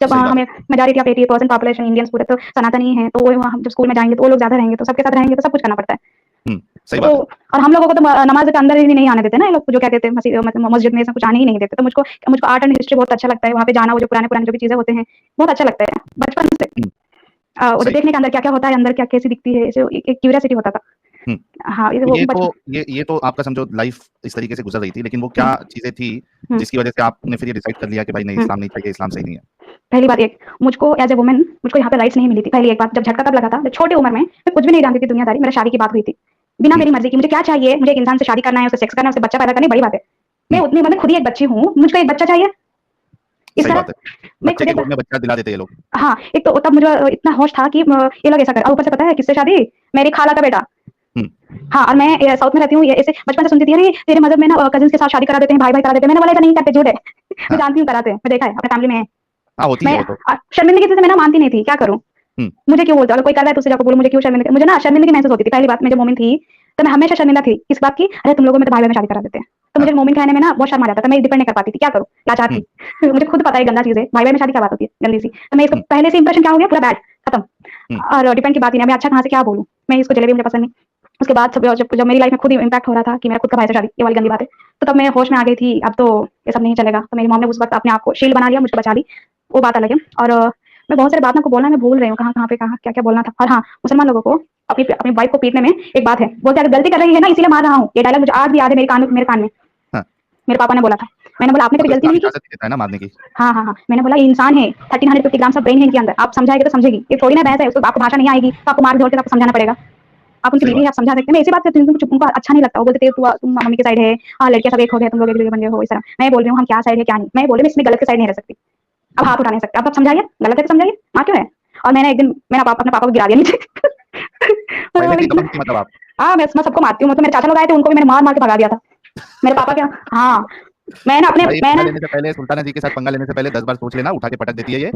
जब सही बात है। हमें मेजॉरिटी ऑफ 80% पॉपुलेशन इंडियंस पूरे तो सनातनी हैं, तो वो वहाँ जब स्कूल में जाएँगे तो वो लोग ज़्यादा रहेंगे, तो सबके साथ रहेंगे तो सब कुछ करना पड़ता है। सही तो बात है। और हम लोगों को तो नमाज़ के अंदर ही नहीं आने देते ना ये लोग, जो क्या कहते हैं मतलब मस्जिद में, इसमें कुछ आने ही नहीं देते। तो मुझको आर्ट एंड हिस्ट्री बहुत अच्छा लगता है, वहाँ पे जाना, वो जो पुराने-पुराने जो भी चीज़ें होते हैं, बहुत अच्छा लगता है, बचपन से। हुँ, वो जो सही। देखने के अंदर क्या-क्या होता है, अंदर क्या कैसी दिखती है, जो एक क्यूरियोसिटी होता था। हुँ। हाँ, ये तो वो ये बचपन। तो ये तो आपका समझो लाइफ इस तरीके से गुज़र रही थी, लेकिन वो हुँ, क्या चीज़ें थी हुँ, जिसकी वज़ह से आपने फिर ये डिसाइड कर लिया कि भाई नहीं, हुँ। इस्लाम नहीं चाहिए, इस्लाम सही नहीं है? पहली बात एक, मुझको एज़ अ वुमन मुझको यहाँ पे राइट्स नहीं मिली थी, पहली एक बात। जब झटका तब लगा था, जब छोटी उम्र में मैं कुछ भी नहीं जानती थी दुनियादारी, मेरा शादी की बात हुई थी। बिना हुँ, मेरी मर्ज़ी की मुझे क्या चाहिए, मुझे एक इंसान से शादी करना है, उससे सेक्स करना है, उससे बच्चा पैदा करना है, बड़ी बात है। मैं हुँ, उतनी उम्र में खुद ही एक बच्ची हूँ, मुझको एक बच्चा चाहिए। इस सही तरह बात है। मैं बच्चे खुद के एक, गोद में बच्चा दिला देते ये लोग। हाँ, एक तो तब मुझे इतना होश था कि ये लोग ऐसा कर, और ऊपर से पता है किससे शादी? मेरी खाला का बेटा। हुँ, हाँ, और मैं साउथ में रहती हूँ, ये ऐसे बचपन से सुनती थी, अरे तेरे मज़हब में ना कज़िन्स के साथ शादी करा देते हैं, भाई-भाई करा देते हैं। मैंने बोला ऐसा नहीं करते, झूठ है। मैं हाँ, जानती हूँ कराते हैं, मैं देखा है, अपनी फैमिली में है। हाँ, होती है मैं वो तो। शर्मिंदगी से मैं ना मानती नहीं थी, क्या करूँ? हुँ, मुझे क्यों बोलते हो? अगर कोई कर रहा है तो उससे जाकर बोलो, मुझे क्यों शर्मिंदगी, मुझे ना शर्मिंदगी महसूस होती थी। पहली बात, मैं जब मोमिन थी, तो मैं हमेशा शर्मिंदा थी, किस बात की? अरे तुम लोगों में तो भाई-भाई में शादी करा देते हैं। तो हाँ, मुझे मोमिन कहने में ना बहुत शर्म आ जाता था, मैं डिपेंड नहीं कर पाती थी, क्या करूँ? लाचार हुँ, थी। मुझे खुद पता है गंदा चीज़ है, भाई-भाई में शादी क्या बात होती है, गंदी-सी। तो मैं इसको हुँ, पहले से इंप्रेशन क्या हो गया, पूरा बैड, खत्म। हुँ, और डिपेंड की बात ही नहीं, मैं अच्छा कहाँ से क्या बोलूँ? मैं इसको जलेबी मुझे पसंद नहीं। उसके बाद जब मेरी लाइफ में खुद ही इम्पैक्ट हो रहा था कि मेरा खुद का भाई से शादी, ये वाली गंदी बात है। तो तब मैं होश में आ गई थी, अब तो ये सब नहीं चलेगा। तो मेरी मॉम ने उस वक़्त अपने आप को शील्ड बना लिया, मुझको बचा ली, वो बात अलग है। और मैं बहुत सारी बातें आपको बोलना मैं भूल रही हूँ, कहाँ-कहाँ पे कहाँ क्या-क्या बोलना था। और हाँ, मुसलमान लोगों को अपनी अपनी वाइफ को पीटने में एक बात है, बोलते हैं अगर गलती कर रही है ना इसीलिए मार रहा हूँ। ये डायलॉग मुझे आज भी याद है, मेरे कान में। हाँ। मेरे पापा ने बोला था। मैंने बोला आपने हाँ, कभी तो गलती इस्लाम नहीं की? इजाज़त नहीं देता है ना मारने की। हाँ, हाँ, हाँ। मैंने बोला ये इंसान है, 1350 ग्राम्स ऑफ ब्रेन है इनके अंदर। आप समझाएँगे तो समझेगी। ये थोड़ी ना भैंस है, उसको आपको भाषा नहीं आएगी, तो आपको मार-झोड़ के आपको समझाना पड़ेगा। आप उनकी सही बीवी बात। हैं, आप समझा सकते हैं। मैं इसी बात करती हूँ, उनको अच्छा नहीं लगता। वो बोलते थे तुम मम्मी की साइड है, हाँ लड़कियाँ सब एक हो गया, तुम लोग एक-दूसरे के बन गए हो, इस तरह। मैं बोल रही हूँ हम क्या साइड है क्या नहीं। मैं बोल रही हूँ इसमें गलत की साइड नहीं रह सकती। अब हाथ उठा नहीं सकते। अब आप समझाइए, गलत है तो समझाइए, हाँ क्यों है? और मैंने एक दिन मैंने अपने पापा को गिरा दिया नीचे। मैं पहले बोली भी दबंग थी मतलब आप। हाँ, मैं सबको मारती हूँ। मतलब मेरे चाचा लोग आए थे, उनको भी मैंने मार-मार के भगा दिया था। मेरे पापा क्या हाँ, भाई पंगा मैंने लेने से पहले, सुल्ताना जी के साथ पंगा लेने से पहले 10 बार सोच लेना, उठा के पटक देती है ये।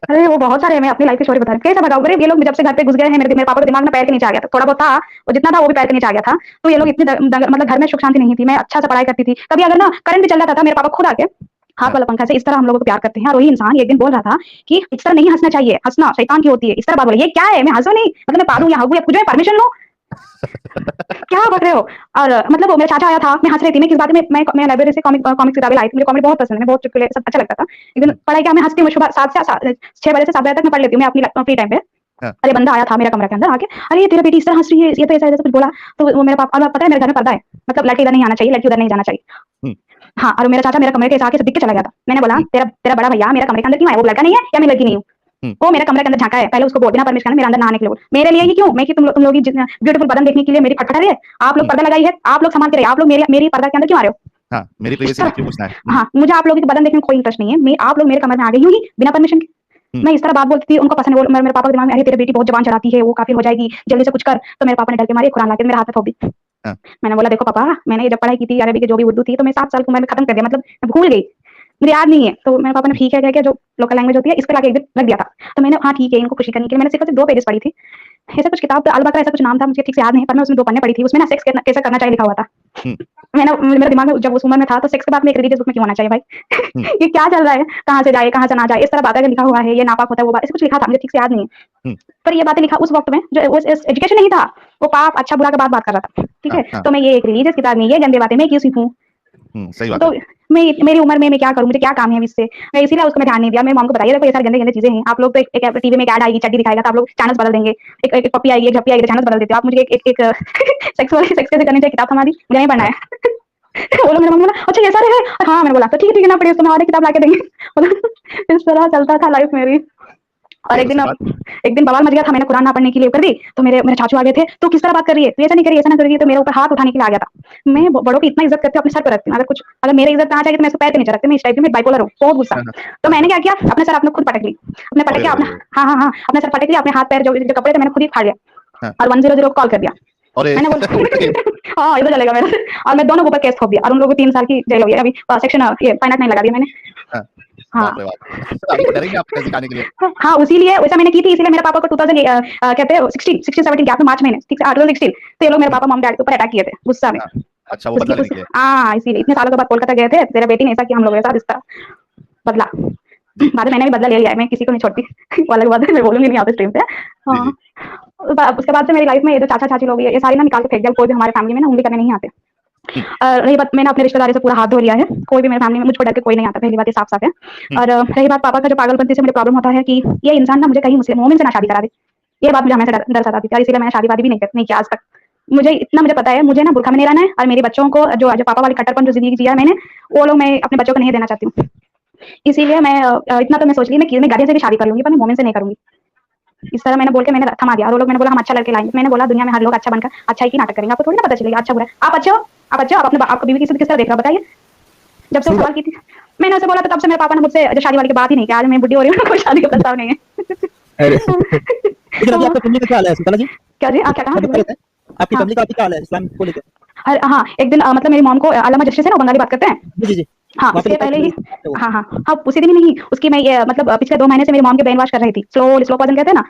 अरे वो बहुत सारे हैं, मैं अपनी लाइफ की स्टोरी बता रही हूँ। कैसे भगाऊँ? अरे ये लोग जब से घर पे घुस गए हैं, मेरे पापा के दिमाग में पैर के नीचे आ गया था। थोड़ा बहुत था, वो जितना था वो भी पैर के नीचे आ गया था। तो ये लोग इतनी मतलब घर में सुख शांति नहीं थी। मैं अच्छा से पढ़ाई करती थी। कभी अगर ना करंट भी चल जाता था, मेरे पापा खुद आके हाथ हाँ, वाला पंखा से इस तरह हम लोगों को प्यार करते हैं। और वही इंसान एक दिन बोल रहा था कि इस तरह नहीं हँसना चाहिए, हँसना शैतान की होती है। इस तरह बात बोली, ये क्या है? मैं हँसूँ नहीं? मतलब मैं पादूँ या हगूँ या कुछ मैं परमिशन लूँ? क्या बोल रहे हो? और मतलब वो मेरा चाचा आया था, मैं हँस रही थी। मैं किस बात में मैं लाइब्रेरी से कॉमिक्स किताबें लाई थी। मुझे कॉमेडी बहुत पसंद है, मैं बहुत चुटकुले सब अच्छा लगता था। एक दिन पढ़ाई क्या मैं हँसती हूँ, सुबह 7 से 6 बजे से 7 बजे तक मैं पढ़ लेती हूँ, मैं अपनी फ्री टाइम पे। हाँ, अरे बंदा आया था मेरे कमरे के अंदर आके, "अरे तेरी बेटी इस तरह हँस रही है, ये तो ऐसा-ऐसा कुछ बोला।" तो वो मेरे पापा और पता है मेरे घर में पर्दा है, मतलब लड़की इधर नहीं आना चाहिए, लड़की उधर नहीं जाना चाहिए। हुँ, हाँ, और मेरा चाचा मेरे कमरे के ऐसे आके दिख के चला गया था। मैंने बोला, हुँ, "तेरा तेरा बड़ा भैया मेरे कमरे के अंदर क्यों आया? वो लड़का नहीं है या मैं लड़की नहीं हूँ?" हुँ, वो मेरे कमरे के अंदर झाँका है, पहले उसको बोल बिना परमिशन के मेरे अंदर नहाने के लिए बोल। मेरे लिए ही क्यों? मैं कि तुम लोग की ब्यूटीफुल बदन देखने के लिए मेरी फटफटा रही है? आप लोग हुँ, पर्दा लगाई है, आप लोग संभाल के रहिए, आप लोग मेरी पर्दा के अंदर क्यों आ रहे हो? हाँ, मेरी इस प्राइवेसी में तरह क्यों घुसना है? हुँ, हाँ, मुझे आप लोगों की बदन देखने में कोई इंटरेस्ट नहीं है। आप लोग मेरे कमरे में आ गए यूँ ही बिना परमिशन के। हुँ, मैं इस तरह बात बोलती थी, उनको पसंद नहीं। मेरे पापा के दिमाग में अरे तेरी बेटी बहुत ज़ुबान चलाती है, वो काफ़िर हो जाएगी, जल्दी से कुछ कर। तो मेरे पापा ने डर के मारे एक कुरान लाके मेरे हाथ में थोप दी। हाँ, मैंने बोला देखो पापा, मैंने ये जब पढ़ाई की थी अरबी की जो भी उर्दू थी, तो मैं 7 साल की उम्र में खत्म कर दिया, मतलब मैं भूल गई। मुझे याद नहीं है। तो मेरे पापा ने हुँ, ठीक है कह के जो लोकल लैंग्वेज होती है, इस पे लाके एक दिन रख दिया था। तो मैंने हाँ ठीक है, इनको खुशी करने के लिए मैंने सिर्फ़ 2 पेजेज़ पढ़ी थी। ऐसा कुछ किताब अल-बकरा ऐसा कुछ नाम था, मुझे ठीक से याद नहीं है, पर मैं उसमें 2 पन्ने पढ़ी थी। उसमें ना सेक्स कैसे करना चाहिए लिखा हुआ था। हुँ, मैंने मेरे दिमाग में जब उस उम्र में था, तो सेक्स के बाद में एक रिलीजियस बुक में क्यों आना चाहिए भाई? हुँ, ये क्या चल रहा है? कहाँ से जाए, कहाँ से ना जाए? इस तरह बातें लिखा हुआ है, ये नापाक होता है, वो बात ऐसा कुछ लिखा था, मुझे ठीक से याद नहीं है। हुँ, पर ये बातें लिखा उस वक़्त में जो उस एजुकेशन नहीं था, वो पाप अच्छा-बुरा का बात कर रहा था, ठीक हाँ, है? हाँ, तो मैं ये एक रिलीजियस किताब में ये गंदे बातें मैं क्यों सीखूँ? सही बात है। तो मेरी उम्र में मैं क्या करूँ? मुझे क्या काम है अब इससे? मैं इसीलिए उसको मैं ध्यान नहीं दिया। मेरी मॉम को बताइए देखो ये सारी गंदी-गंदी चीज़ें हैं। आप लोग तो एक टीवी में एक ऐड आएगी, चड्डी दिखाएगा तो आप लोग चैनल्स बदल देंगे। एक पप्पी आएगी, एक झप्पी आएगी तो चैनल्स बदल देते हो। आप मुझे एक सेक्स कैसे करनी चाहिए किताब थमा दी, मुझे नहीं पढ़ना हाँ, है। वो लोग मेरी मम्मी बोला, "अच्छा ये सारे हैं?" हाँ, मैंने बोला, "तो ठीक है ना पढ़िए तुम्हें और एक किताब ला के देंगे।" मतलब इस तरह चलता था लाइफ मेरी। और फिर उसके बाद? एक दिन बवाल मच गया था, मैंने कुरान ना पढ़ने के लिए कर दी, तो मेरे चाचू आ गए थे, "तू किस तरह बात कर रही है? तू ऐसा नहीं करिए, ऐसा ना करिए।" तो मेरे ऊपर हाथ उठाने के लिए आ गया था। मैं बड़ों की इतना इज़्ज़त करती हूँ, अपने सर पे रखती हूँ। अगर मेरी इज़्ज़त ना चाहिए तो मैं इसको पैर पे नीचे रखती हूँ। मैं इस टाइप की, मैं बाइपोलर हूँ, बहुत गुस्सा। हाँ, हाँ, तो हाँ, मैंने हाँ। क्या किया, अपने सर आपने खुद पटक ली। अपने पटक अरे के रे अपने रे! हाँ, अपने सर पटक लिया, अपने हाथ-पैर जो कपड़े थे मैंने खुद ही फाड़ लिया हाँ, और 100 को कॉल कर दिया। अरे! मैंने बोला उल्टा केस। हाँ, इधर चलेगा मेरा और मैं दोनों के ऊपर केस ठोक दिया और उन लोगों को 3 साल की जेल हो गई। अभी सेक्शन ये फाइन आर्ट नहीं लगा दिया मैंने। हाँ, हाँ। बाप रे बाप! अभी तो डरेंगे आपको दिखाने के लिए। हाँ, उसीलिए वैसा मैंने की थी इसीलिए मेरे पापा को 16-17 गैप में मार्च महीने 2016 तो ये लोग मेरे हुँ, पापा मम्मी-डैडी के ऊपर अटैक किए थे गुस्सा में। हाँ, अच्छा वो बदला लेने के लिए। हाँ, इसीलिए इतने सालों के बाद कोलकाता गए थे, तेरा बेटी ने ऐसा किया हम लोगों के साथ इस तरह बदला। जी, बाद में मैंने भी बदला ले लिया है, मैं किसी को नहीं छोड़ती। वो अलग बात है, मैं बोलूँगी नहीं यहाँ पे स्ट्रीम पे। जी, हाँ, जी, उसके बाद से मेरी लाइफ में ये जो चाचा-चाची लोग ये सारे ना निकाल के फेंक दिया, कोई भी हमारे फैमिली में ना उँगली करने नहीं आते। हुँ, रही बात मैंने अपने रिश्तेदारी से पूरा हाथ धो लिया है, कोई भी मेरे फैमिली में मुझ को डर के कोई नहीं आता, पहली बात ये साफ-साफ है। हुँ, और रही बात पापा का जो पागलपंती से मुझे प्रॉब्लम होता है कि ये इंसान ना मुझे कहीं मुस्लिम मोमिन से ना शादी करा दे। ये बात मुझे हमेशा डर सताती थी और इसीलिए मैंने शादी-वादी भी नहीं किया आज तक। मुझे पता है मुझे ना बुर्का में नहीं रहना है और मेरे बच्चों को जो पापा वाली कट्टरपन जो ज़िंदगी जिया है मैंने, वो लोग मैं अपने बच्चों को नहीं देना चाहती हूँ। इसीलिए इतना तो मैं सोच ली मैं गार्डियन से भी शादी कर लूँगी पर मैं मोमिन से नहीं करूँगी। इस तरह मैंने बोल के मैंने थमा दिया और वो लोग मैंने बोला हम अच्छा लड़के लाएँगे। मैंने बोला दुनिया में हर लोग अच्छा बनकर अच्छाई की नाटक करेंगे, आपको थोड़ी ना पता चलेगा अच्छा-बुरा। आप अच्छे हो, आप अपने आपकी बीवी किस तरह देख रहे हो बताइए? जब से वो सवाल की थी, मैंने उसे बोला था तब से मेरे पापा ने मुझसे जो शादी वाली की बात ही नहीं की। आज मैं बुड्ढी हो रही हूँ, कोई शादी का प्रस्ताव नहीं है। अरे! लेकिन अभी हाँ, आपका फैमिली का क्या हाल है सुल्ताना जी? क्या जी? क्या कहा? मैं बता रहे थे, आपकी हाँ, फैमिली का अभी क्या हाल है इस्लाम को लेके? हाँ, एक दिन मतलब मेरी मॉम को अल्लामा जस्टिस है ना, वो बंगाली बात करते हैं। जी, जी, जी। हाँ, वहाँ पे उसके लिखा है पहले कि ही मेरी बात है वो। हाँ, उसी दिन ही नहीं, उसकी मैं ये मतलब पिछले 2 महीने से मेरी मॉम के ब्रेन वॉश कर रही थी। स्लो पॉइज़न कहते हैं ना,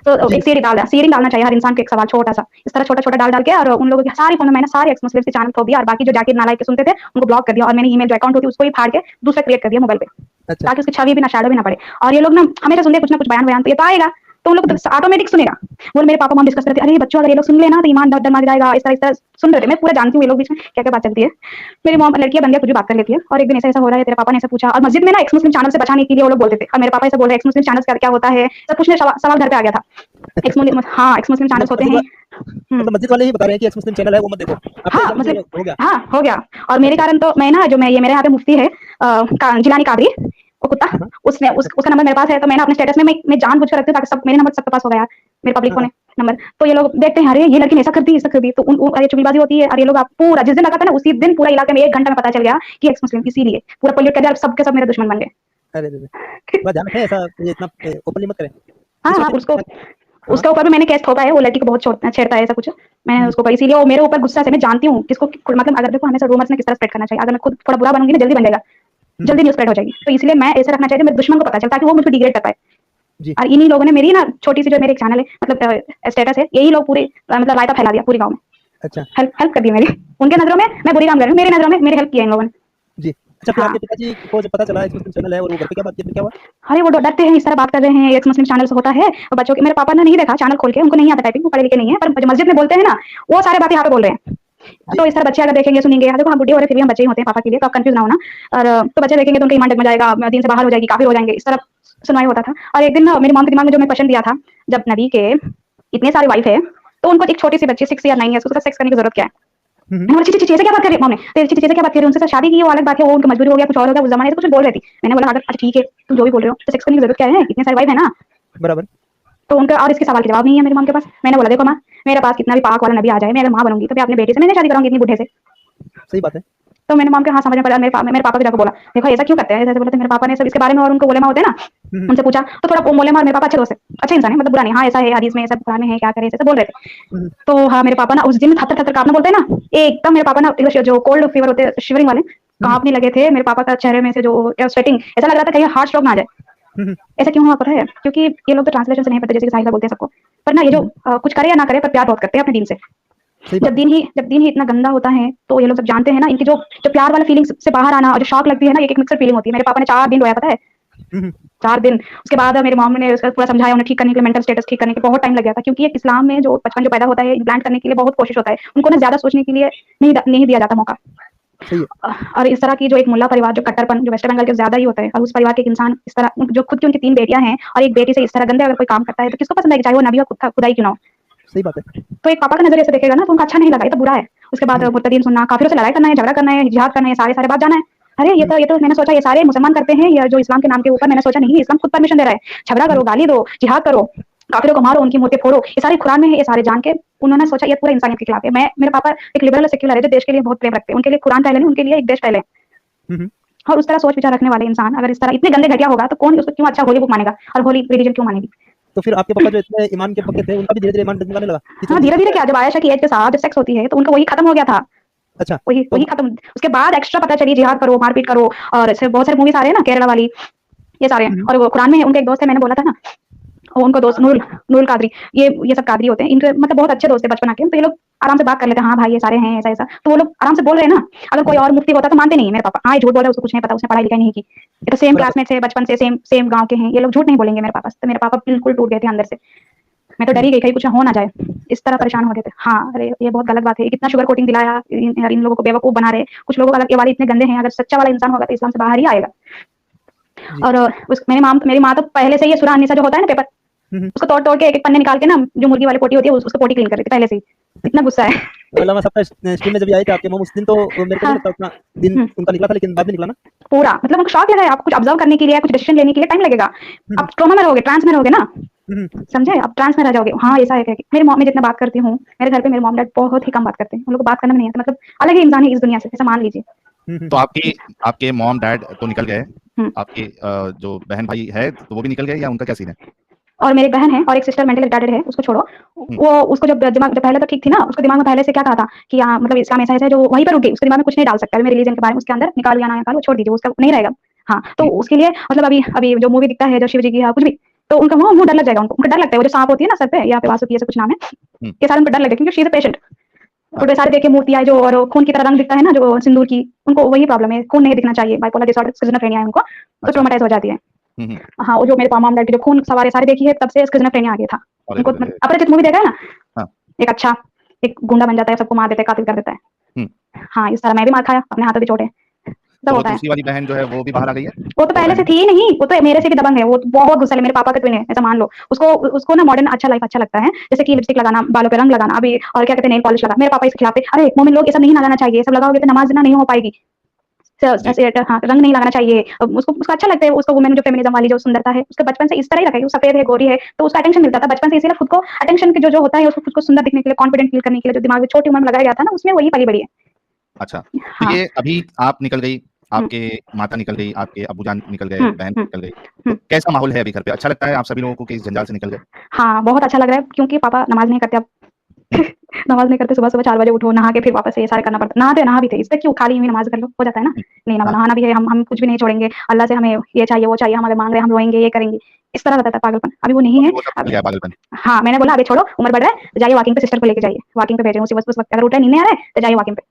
तो जी, एक सीडी डालना चाहिए हर इंसान को एक सवाल छोटा-सा। इस तरह छोटा-छोटा डाल के और उन लोगों की सारी फ़ोन में मैंने सारे एक्स मुस्लिम्स के चैनल खो दिया और बाकी जो जाकिर नालायक के सुनते थे, उनको ब्लॉक कर दिया और मैंने ईमेल जो अकाउंट होती है उसको ही फाड़ के दूसरा क्रिएट कर दिया मोबाइल पे। अच्छा। ताकि उसकी छवि भी ना शैडो भी ना पड़े। और ये लोग ना हमेशा सुनते हैं कुछ ना कुछ बयान तो ये तो आएगा, तो उन लोग तो ऑटोमेटिक सुनेगा। वो मेरे पापा मॉम डिस्कस करते थे, "अरे बच्चों अगर ये लोग सुन लेना तो ईमान डर जाएगा।" इस तरह सुन रहे थे। मैं पूरा जानती हूँ ये लोग बीच में क्या-क्या बात चलती है। मेरी मॉम लड़कियाँ बन गया कुछ भी बात कर लेती है और एक दिन ऐसा हो रहा है तेरे पापा ने ऐसा पूछा और मस्जिद में ना एक्स मुस्लिम चैनल से बचाने के लिए वो लोग बोलते थे और मेरे पापा ऐसे बोल रहे हैं एक्स मुस्लिम चैनल्स क्या होता है? सब पूछने सवाल घर पे आ गया था। एक्स मुस्लिम चैनल्स होते हैं। हुँ। मतलब मस्जिद वाले ही बता रहे हैं कि एक्स मुस्लिम चैनल है वो मत देखो। आपका हाँ, एग्ज़ाम मतलब हो गया? हाँ, हो गया और मेरे अच्छा। कारण तो मैं ना जो मैं ये मेरे यहाँ पे मुफ्ती है जिलानी कादरी, वो कुत्ता हाँ। उसने उसका नंबर मेरे पास है, तो मैंने अपने स्टेटस में मैं जानबूझ कर रखती हूँ ताकि सब मेरे नंबर सबके पास हो गया मेरे पब्लिक को हाँ। ने नंबर। तो ये लोग देखते हैं अरे ये लड़की ने ऐसा कर दी तो ये चुगलबाजी होती है। और ये लोग आप पूरा जिस दिन लगा था ना उसी दिन पूरा इलाके में 1 घंटा में पता चल गया कि एक्स मुस्लिम, इसीलिए पूरा पोल्यूट कर दिया और सबके सब मेरे दुश्मन बन गए। अरे रे रे! थोड़ा ध्यान रखें, ऐसा ये इतना ओपनली मत करें। हाँ, इस हाँ, वक़्त उसको हाँ। उसके ऊपर भी मैंने केस ठोका है, वो लड़की को बहुत छेड़ता है ऐसा कुछ। मैंने उसको कहा इसीलिए वो मेरे ऊपर गुस्सा से, मैं जानती हूँ किसको मतलब अगर देखो हमेशा रूमर्स में किस तरह स्प्रेड करना चाहिए। अगर मैं खुद थोड़ा बुरा बनूँगी ना जल्दी बन जाएगा, जल्दी न्यूज़ स्प्रेड हो जाएगी। तो इसलिए मैं ऐसा रखना चाहिए मेरे दुश्मन को पता चले ताकि वो मुझको डिग्रेड कर पाए। जी। और इन्हीं लोगों ने मेरी ना छोटी सी जो मेरे एक चैनल है मतलब स्टेटस है, यही लोग पूरे मतलब रायता फैला दिया पूरे गाँव में। अच्छा। हेल्प कर दी मेरी। उनके नज़रों में मैं बुरी काम कर रही हूँ, मेरी नज़रों में मेरी हेल्प किया इन लोगों ने। जी। अच्छा, फिर हाँ। आपके पिताजी को जब पता चला एक्स मुस्लिम चैनल है और वो घर पे क्या बात की, फिर क्या हुआ? अरे वो डरते हैं, इस तरह बात कर रहे हैं, एक्स मुस्लिम चैनल से होता है और बच्चों के। मेरे पापा ने नहीं देखा चैनल खोल के, उनको नहीं आता टाइपिंग, वो पढ़े लिखे नहीं है, पर जो मस्जिद में बोलते हैं ना वो सारे बातें यहाँ पे बोल रहे हैं। जी। तो इस तरह बच्चे अगर देखेंगे सुनेंगे, देखो हम बुढ़े हो रहे फिर भी हम बच्चे ही होते हैं पापा के लिए, तो आप कंफ्यूज ना होना। और तो बच्चे देखेंगे तो उनका ईमान डगमग जाएगा, दीन से बाहर हो जाएगी, काफिर हो जाएंगे, इस तरह सुनवाई होता था। और एक दिन ना मेरी मॉम के दिमाग में जो मैं क्वेश्चन दिया था, जब नबी के इतने सारे वाइफ है तो उनको एक छोटी सी बच्ची 6 या 9 है, उसके साथ सेक्स करने की जरूरत क्या है? मैंने बोला चीज़ से क्या बात कर रही है मॉम ने? तो चीज़ से क्या बात कर रही है? उनसे शादी की वो अलग बात है, वो उनकी मजबूरी हो गया, कुछ और हो गया, उस ज़माने से कुछ बोल रही थी। मैंने बोला अगर अच्छा ठीक है तुम जो भी बोल रहे हो, तो सेक्स करने की जरूरत क्या है? इतने सारे वाइफ है ना। बराबर। तो उनका और इसके सवाल के जवाब नहीं है मेरी मॉम के पास। मैंने बोला देखो माँ, मेरे पास कितना भी पाक वाला नबी आ जाए, मैं अगर माँ बनूंगी तो मैं अपने बेटे से नहीं शादी करूंगी इतनी बुढ़े से। सही बात है। तो मैंने मॉम के हाँ समझ में पड़ा। मेरे पापा को जाकर बोला देखो ऐसा क्यों करते हैं, ऐसे बोला। तो मेरे पापा ने सब इसके बारे में और उनको मोलेमा होते हैं ना, उनसे पूछा तो थोड़ा मोलेमा। मेरे पापा अच्छे दोस्त है, अच्छे इंसान है, मतलब बुरा नहीं। हाँ ऐसा है हदीस में, सब कुरान में है, क्या करे ऐसे बोल रहे थे। तो हाँ मेरे पापा ना उस दिन थर कांपना बोलते हैं ना, एकदम मेरे पापा ना जो कोल्ड फीवर होते हैं शिवरिंग वाले कांपने लगे थे। मेरे पापा का चेहरे में से जो स्वेटिंग, ऐसा लग रहा था कहीं हार्ट स्ट्रोक ना आ जाए। ऐसा क्यों हुआ पता है? क्योंकि ये लोग तो ट्रांसलेशन से नहीं पढ़ते, जैसे कि साहिबा बोलते हैं सबको, पर ना ये जो कुछ करे या ना करे पर प्यार बहुत करते हैं अपने दिन से। जब दिन ही इतना गंदा होता है तो ये लोग सब जानते हैं ना, इनकी जो प्यार वाला फीलिंग से बाहर आना और जो शॉक लगती है ना, एक मिक्सर फीलिंग होती है। मेरे पापा ने 4 दिन रोया पता है, 4 दिन। उसके बाद मेरी मॉम ने उसका पूरा समझाया, उन्हें ठीक करने के लिए, मेंटल स्टेटस ठीक करने के बहुत टाइम लग गया था। क्योंकि एक इस्लाम में जो बचपन जो पैदा होता है इम्प्लांट करने के लिए बहुत कोशिश होता है, उनको ना ज्यादा सोचने के लिए नहीं दिया जाता मौका। और इस तरह की जो एक मुल्ला परिवार जो कट्टरपन जो वेस्ट बंगाल के ज्यादा ही होता है, और उस परिवार के एक इंसान इस तरह जो खुद की उनकी 3 बेटियां हैं और एक बेटी से इस तरह गंदे अगर कोई काम करता है तो किसको पसंद आएगा, चाहे वो नबी हो खुदाई क्यों ना हो। सही बात है। तो एक पापा का नजरिए से देखेगा ना तो उनका अच्छा नहीं लगा, ये तो बुरा है। उसके बाद मुर्तदीन सुनना, काफिरों से लड़ाई करना है, झगड़ा करना है, जिहाद करना है, सारे बात जाना है। अरे ये तो मैंने सोचा ये सारे मुसलमान करते हैं या जो इस्लाम के नाम के ऊपर, मैंने सोचा नहीं इस्लाम खुद परमिशन दे रहा है, झगड़ा करो, गाली दो, जिहाद करो, काफिरों को मारो, उनकी मूर्तें फोड़ो, ये सारे कुरान में है। ये सारे जान के उन्होंने सोचा ये पूरा इंसानियत के खिलाफ है। मेरे पापा एक लिबरल सेक्युलर है जो देश के लिए बहुत प्रेम रखते हैं, उनके लिए कुरान पहले नहीं, उनके लिए एक देश पहले। और उस तरह सोच विचार रखने वाले इंसान अगर इस तरह इतने गंदे घटिया होगा तो कौन उसको क्यों अच्छा होली बुक मानेगा और होली रिलीजन क्यों मानेगी? तो फिर आपके पापा जो इतने ईमान के पक्के थे, उनका भी धीरे-धीरे ईमान डगमगाने लगा? हाँ, धीरे-धीरे क्या, जब आयशा की एज के साथ जब सेक्स होती है तो उनका वही खत्म हो गया था। अच्छा। वही खत्म। उसके बाद एक्स्ट्रा पता चली जिहाद करो, मारपीट करो, और ऐसे बहुत सारे मूवीज आ रहे हैं ना केरला वाली, ये सारे। और वो कुरान में उनके एक दोस्त है, मैंने बोला था ना, उनको दोस्त नूरुल कादरी, ये सब कादरी होते हैं। इनके मतलब बहुत अच्छे दोस्त है बचपन के, तो ये लोग आराम से बात कर लेते हैं, हाँ भाई ये सारे हैं ऐसा। तो वो लोग आराम से बोल रहे हैं ना। अगर कोई और मुफ्ती होता तो मानते नहीं है मेरे पापा, हाँ ये झूठ बोल रहा है, उसको कुछ नहीं पता, उसने पढ़ाई लिखाई नहीं की। ये तो सेम क्लासमेट से बचपन से सेम गाँव के हैं, ये लोग झूठ नहीं बोलेंगे मेरे पापा। तो मेरे पापा बिल्कुल टूट गए थे अंदर से। मैं तो डरी गई कहीं कुछ हो ना जाए, इस तरह परेशान हो गए थे। हाँ अरे ये बहुत गलत बात है, कितना शुगर कोटिंग दिलाया, इन लोगों को बेवकूफ बना रहे। कुछ लोग अगर ये वाले इतने गंदे हैं, अगर सच्चा वाला इंसान होगा तो इस्लाम से बाहर ही आएगा। और मेरी माँ तो पहले से ही सूरह अन्निसा जो होता है ना पेपर, उसको तोड़ के एक पन्ने निकाल के ना, जो मुर्गी वाली पोटी होती है उसको पोटी क्लीन कर रही थी पहले से ही। इतना गुस्सा है। अल्लाह सबका स्ट्रीम में जब आए थे आपके मॉम, उस दिन तो मेरे को नहीं लगता उतना दिन उनका निकला था, लेकिन बाद में निकला ना पूरा। मतलब उनको शॉक लगा है, आपको कुछ ऑब्जर्व करने के लिए, कुछ डिसीजन लेने के लिए टाइम लगेगा। आप ट्रॉमा में रहोगे, ट्रांस में रहोगे ना, समझे? आप ट्रांस में रह जाओगे। हाँ ऐसा है। मेरी मॉम, मैं जितना बात करती हूँ मेरे घर पे, मेरे मॉम डैड बहुत ही कम बात करते हैं, उन लोगों को बात करना नहीं आता, मतलब अलग ही इंसान है इस दुनिया से, ऐसा मान लीजिए। तो आपके मॉम डैड तो निकल गए, आपके जो बहन भाई है तो वो भी निकल गए या उनका क्या सीन है? और मेरी बहन है और एक सिस्टर मेंटली रिटार्डेड है, उसको छोड़ो। वो उसको जब पहले तो ठीक थी ना, उसको दिमाग में पहले से क्या कहा था कि हाँ मतलब इसका ऐसा है, जो वहीं पर रुक गई। उसके दिमाग में कुछ नहीं डाल सकता मेरे रिलीजन के बारे में, उसके अंदर निकाल या ना निकाल, वो छोड़ दीजिए, उसका नहीं रहेगा। हाँ तो उसके लिए मतलब अभी जो मूवी दिखता है जो शिव जी की कुछ भी, तो उनका मुंह डर लग जाएगा, उनको डर लगता है। वो जो सांप होती है ना सर पे या पे वासुकी ऐसे कुछ नाम है, ये सारे उनको डर लगे क्योंकि शी इज अ पेशेंट। तो सारे देखे मूर्तियां जो और खून की तरह रंग दिखता है ना जो सिंदूर की, उनको वही प्रॉब्लम है, खून नहीं दिखना चाहिए। बाइपोलर डिसऑर्डर, स्किज़ोफ्रेनिया है उनको, तो ट्रॉमेटाइज हो जाती है। हाँ वो जो मेरे मॉम डैड की जो खून सवार सारे देखी है, तब से स्किज़ोफ्रेनिया आ गया था उनको। अपरिचित मूवी देखा है ना, एक गुंडा बन जाता है, सबको मार देता है, कातिल कर देता है। हाँ इस तरह मैं भी मार खाया, अपने हाथों भी चोटे। तो दूसरी वाली बहन जो है वो भी बाहर आ गई है? वो तो पहले से थी ही नहीं, वो तो मेरे से भी दबंग है, वो बहुत गुस्सा है, मेरे पापा का ट्विन है, ऐसा मान लो। उसको ना मॉडर्न अच्छा लाइफ अच्छा लगता है, जैसे कि लिपस्टिक लगाना, बालों पे रंग लगाना, अभी और क्या कहते हैं नेल पॉलिश लगाना। मेरे पापा इसके खिलाफ है, अरे मोमिन लोग ये सब नहीं लगाना चाहिए, ये सब लगाओगे तो नमाज ना नहीं हो पाएगी। हाँ, रंग नहीं लगाना चाहिए। उसको उसको अच्छा लगता है, उसको वुमेन जो फेमिनिज्म वाली जो सुंदरता है, उसके बचपन से इस तरह ही रखा है, वो सफेद है, गोरी है, तो उसका अटेंशन मिलता था बचपन से, इसीलिए खुद को अटेंशन के जो होता है, उसको खुद को सुंदर दिखने के लिए, कॉन्फिडेंट फील करने के लिए जो दिमाग में छोटी उम्र में लगाया गया था ना, उसमें वही पली बड़ी है। अच्छा, तो हाँ। ये अभी आप निकल गई, हुँ। आपके माता निकल गई, आपके अब्बूजान निकल गए, हुँ, बहन हुँ, निकल गई, तो हुँ। कैसा माहौल है अभी घर पे? अच्छा लगता है आप सभी लोगों को कि इस जंजाल से निकल गए? हाँ, बहुत अच्छा लग रहा है क्योंकि पापा नमाज़ नहीं करते अब। नमाज़ नहीं करते, सुबह-सुबह 4 बजे उठो, नहा के फिर वापस से ये सारे करना पड़ता है। नहा भी थे, इससे क्यों खाली हुई नमाज़ कर लो, हो जाता है ना? हुँ, नहीं हाँ, नहाना भी है, हम कुछ भी नहीं छोड़ेंगे, अल्लाह से हमें ये चाहिए, वो चाहिए, हम अगर माँग रहे हैं, हम रोएँगे, ये करेंगे। इस तरह रहता था पागलपन, अभी वो तो नहीं अभी है। वो सब अब निकल गया पागलपन। हाँ, मैंने बोला अभी छोड़ो, उम्र बढ़ रहा है, तो जाइए वॉकिंग पे सिस्टर को लेके जाइए, वॉकिंग पे भेज रही हूँ उस वक़्त अगर उठ रहे हैं, नींद नहीं आ रहा है, तो जाइए वॉकिंग पे।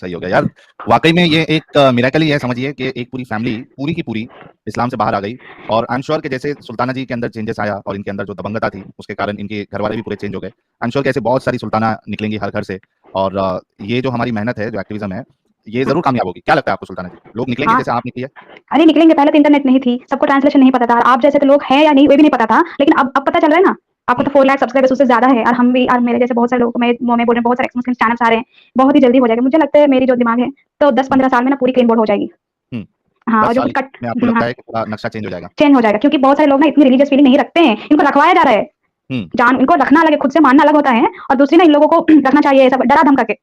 सही हो गया यार। वाक़ई में ये एक मिरेकल ही है, समझिए कि एक पूरी फैमिली पूरी की पूरी इस्लाम से बाहर आ गई और आई एम श्योर कि जैसे सुल्ताना जी के अंदर चेंजेस आया और इनके अंदर जो दबंगता थी, उसके कारण इनके घरवाले भी पूरे चेंज हो गए। आई एम श्योर कि ऐसे बहुत सारी सुल्ताना निकलेंगी हर घर से और ये जो हमारी मेहनत है, जो एक्टिविज़्म है, ये हाँ, ज़रूर कामयाब होगी। क्या लगता है आपको सुल्ताना जी? लोग निकलेंगे हाँ। जैसे आप निकली है? अरे निकलेंगे, पहले तो इंटरनेट नहीं थी, सबको ट्रांसलेशन नहीं पता था, आप जैसे तो लोग हैं या नहीं, वो भी नहीं पता था, लेकिन अब पता चल रहा है ना, आपको हुँ, तो 4 लाख सब्सक्राइबर्स उससे ज़्यादा है और हम भी और मेरे जैसे बहुत सारे लोग मैं बोल रही हूँ, बहुत सारे एक्स मुस्लिम चैनल्स आ रहे हैं, बहुत ही जल्दी हो जाएगा। मुझे लगता है मेरी जो दिमाग है, तो हुँ, 10-15 साल में ना पूरी क्लीन बोर्ड हो जाएगी। हुँ। हाँ, और 10 जो साल कुछ कट में आपको लगता हाँ, है कि पूरा नक्शा चेंज हो जाएगा? चेंज हो जाएगा क्योंकि बहुत सारे लोग ना इतनी रिलीजियस फीलिंग नहीं रखते हैं, इनको रखवाया जा रहा है। हुँ। जान इनको रखना अलग है, खुद से मानना अलग होता है और दूसरी ना इन लोगों को रखना चाहिए ऐसा डरा-धमका के,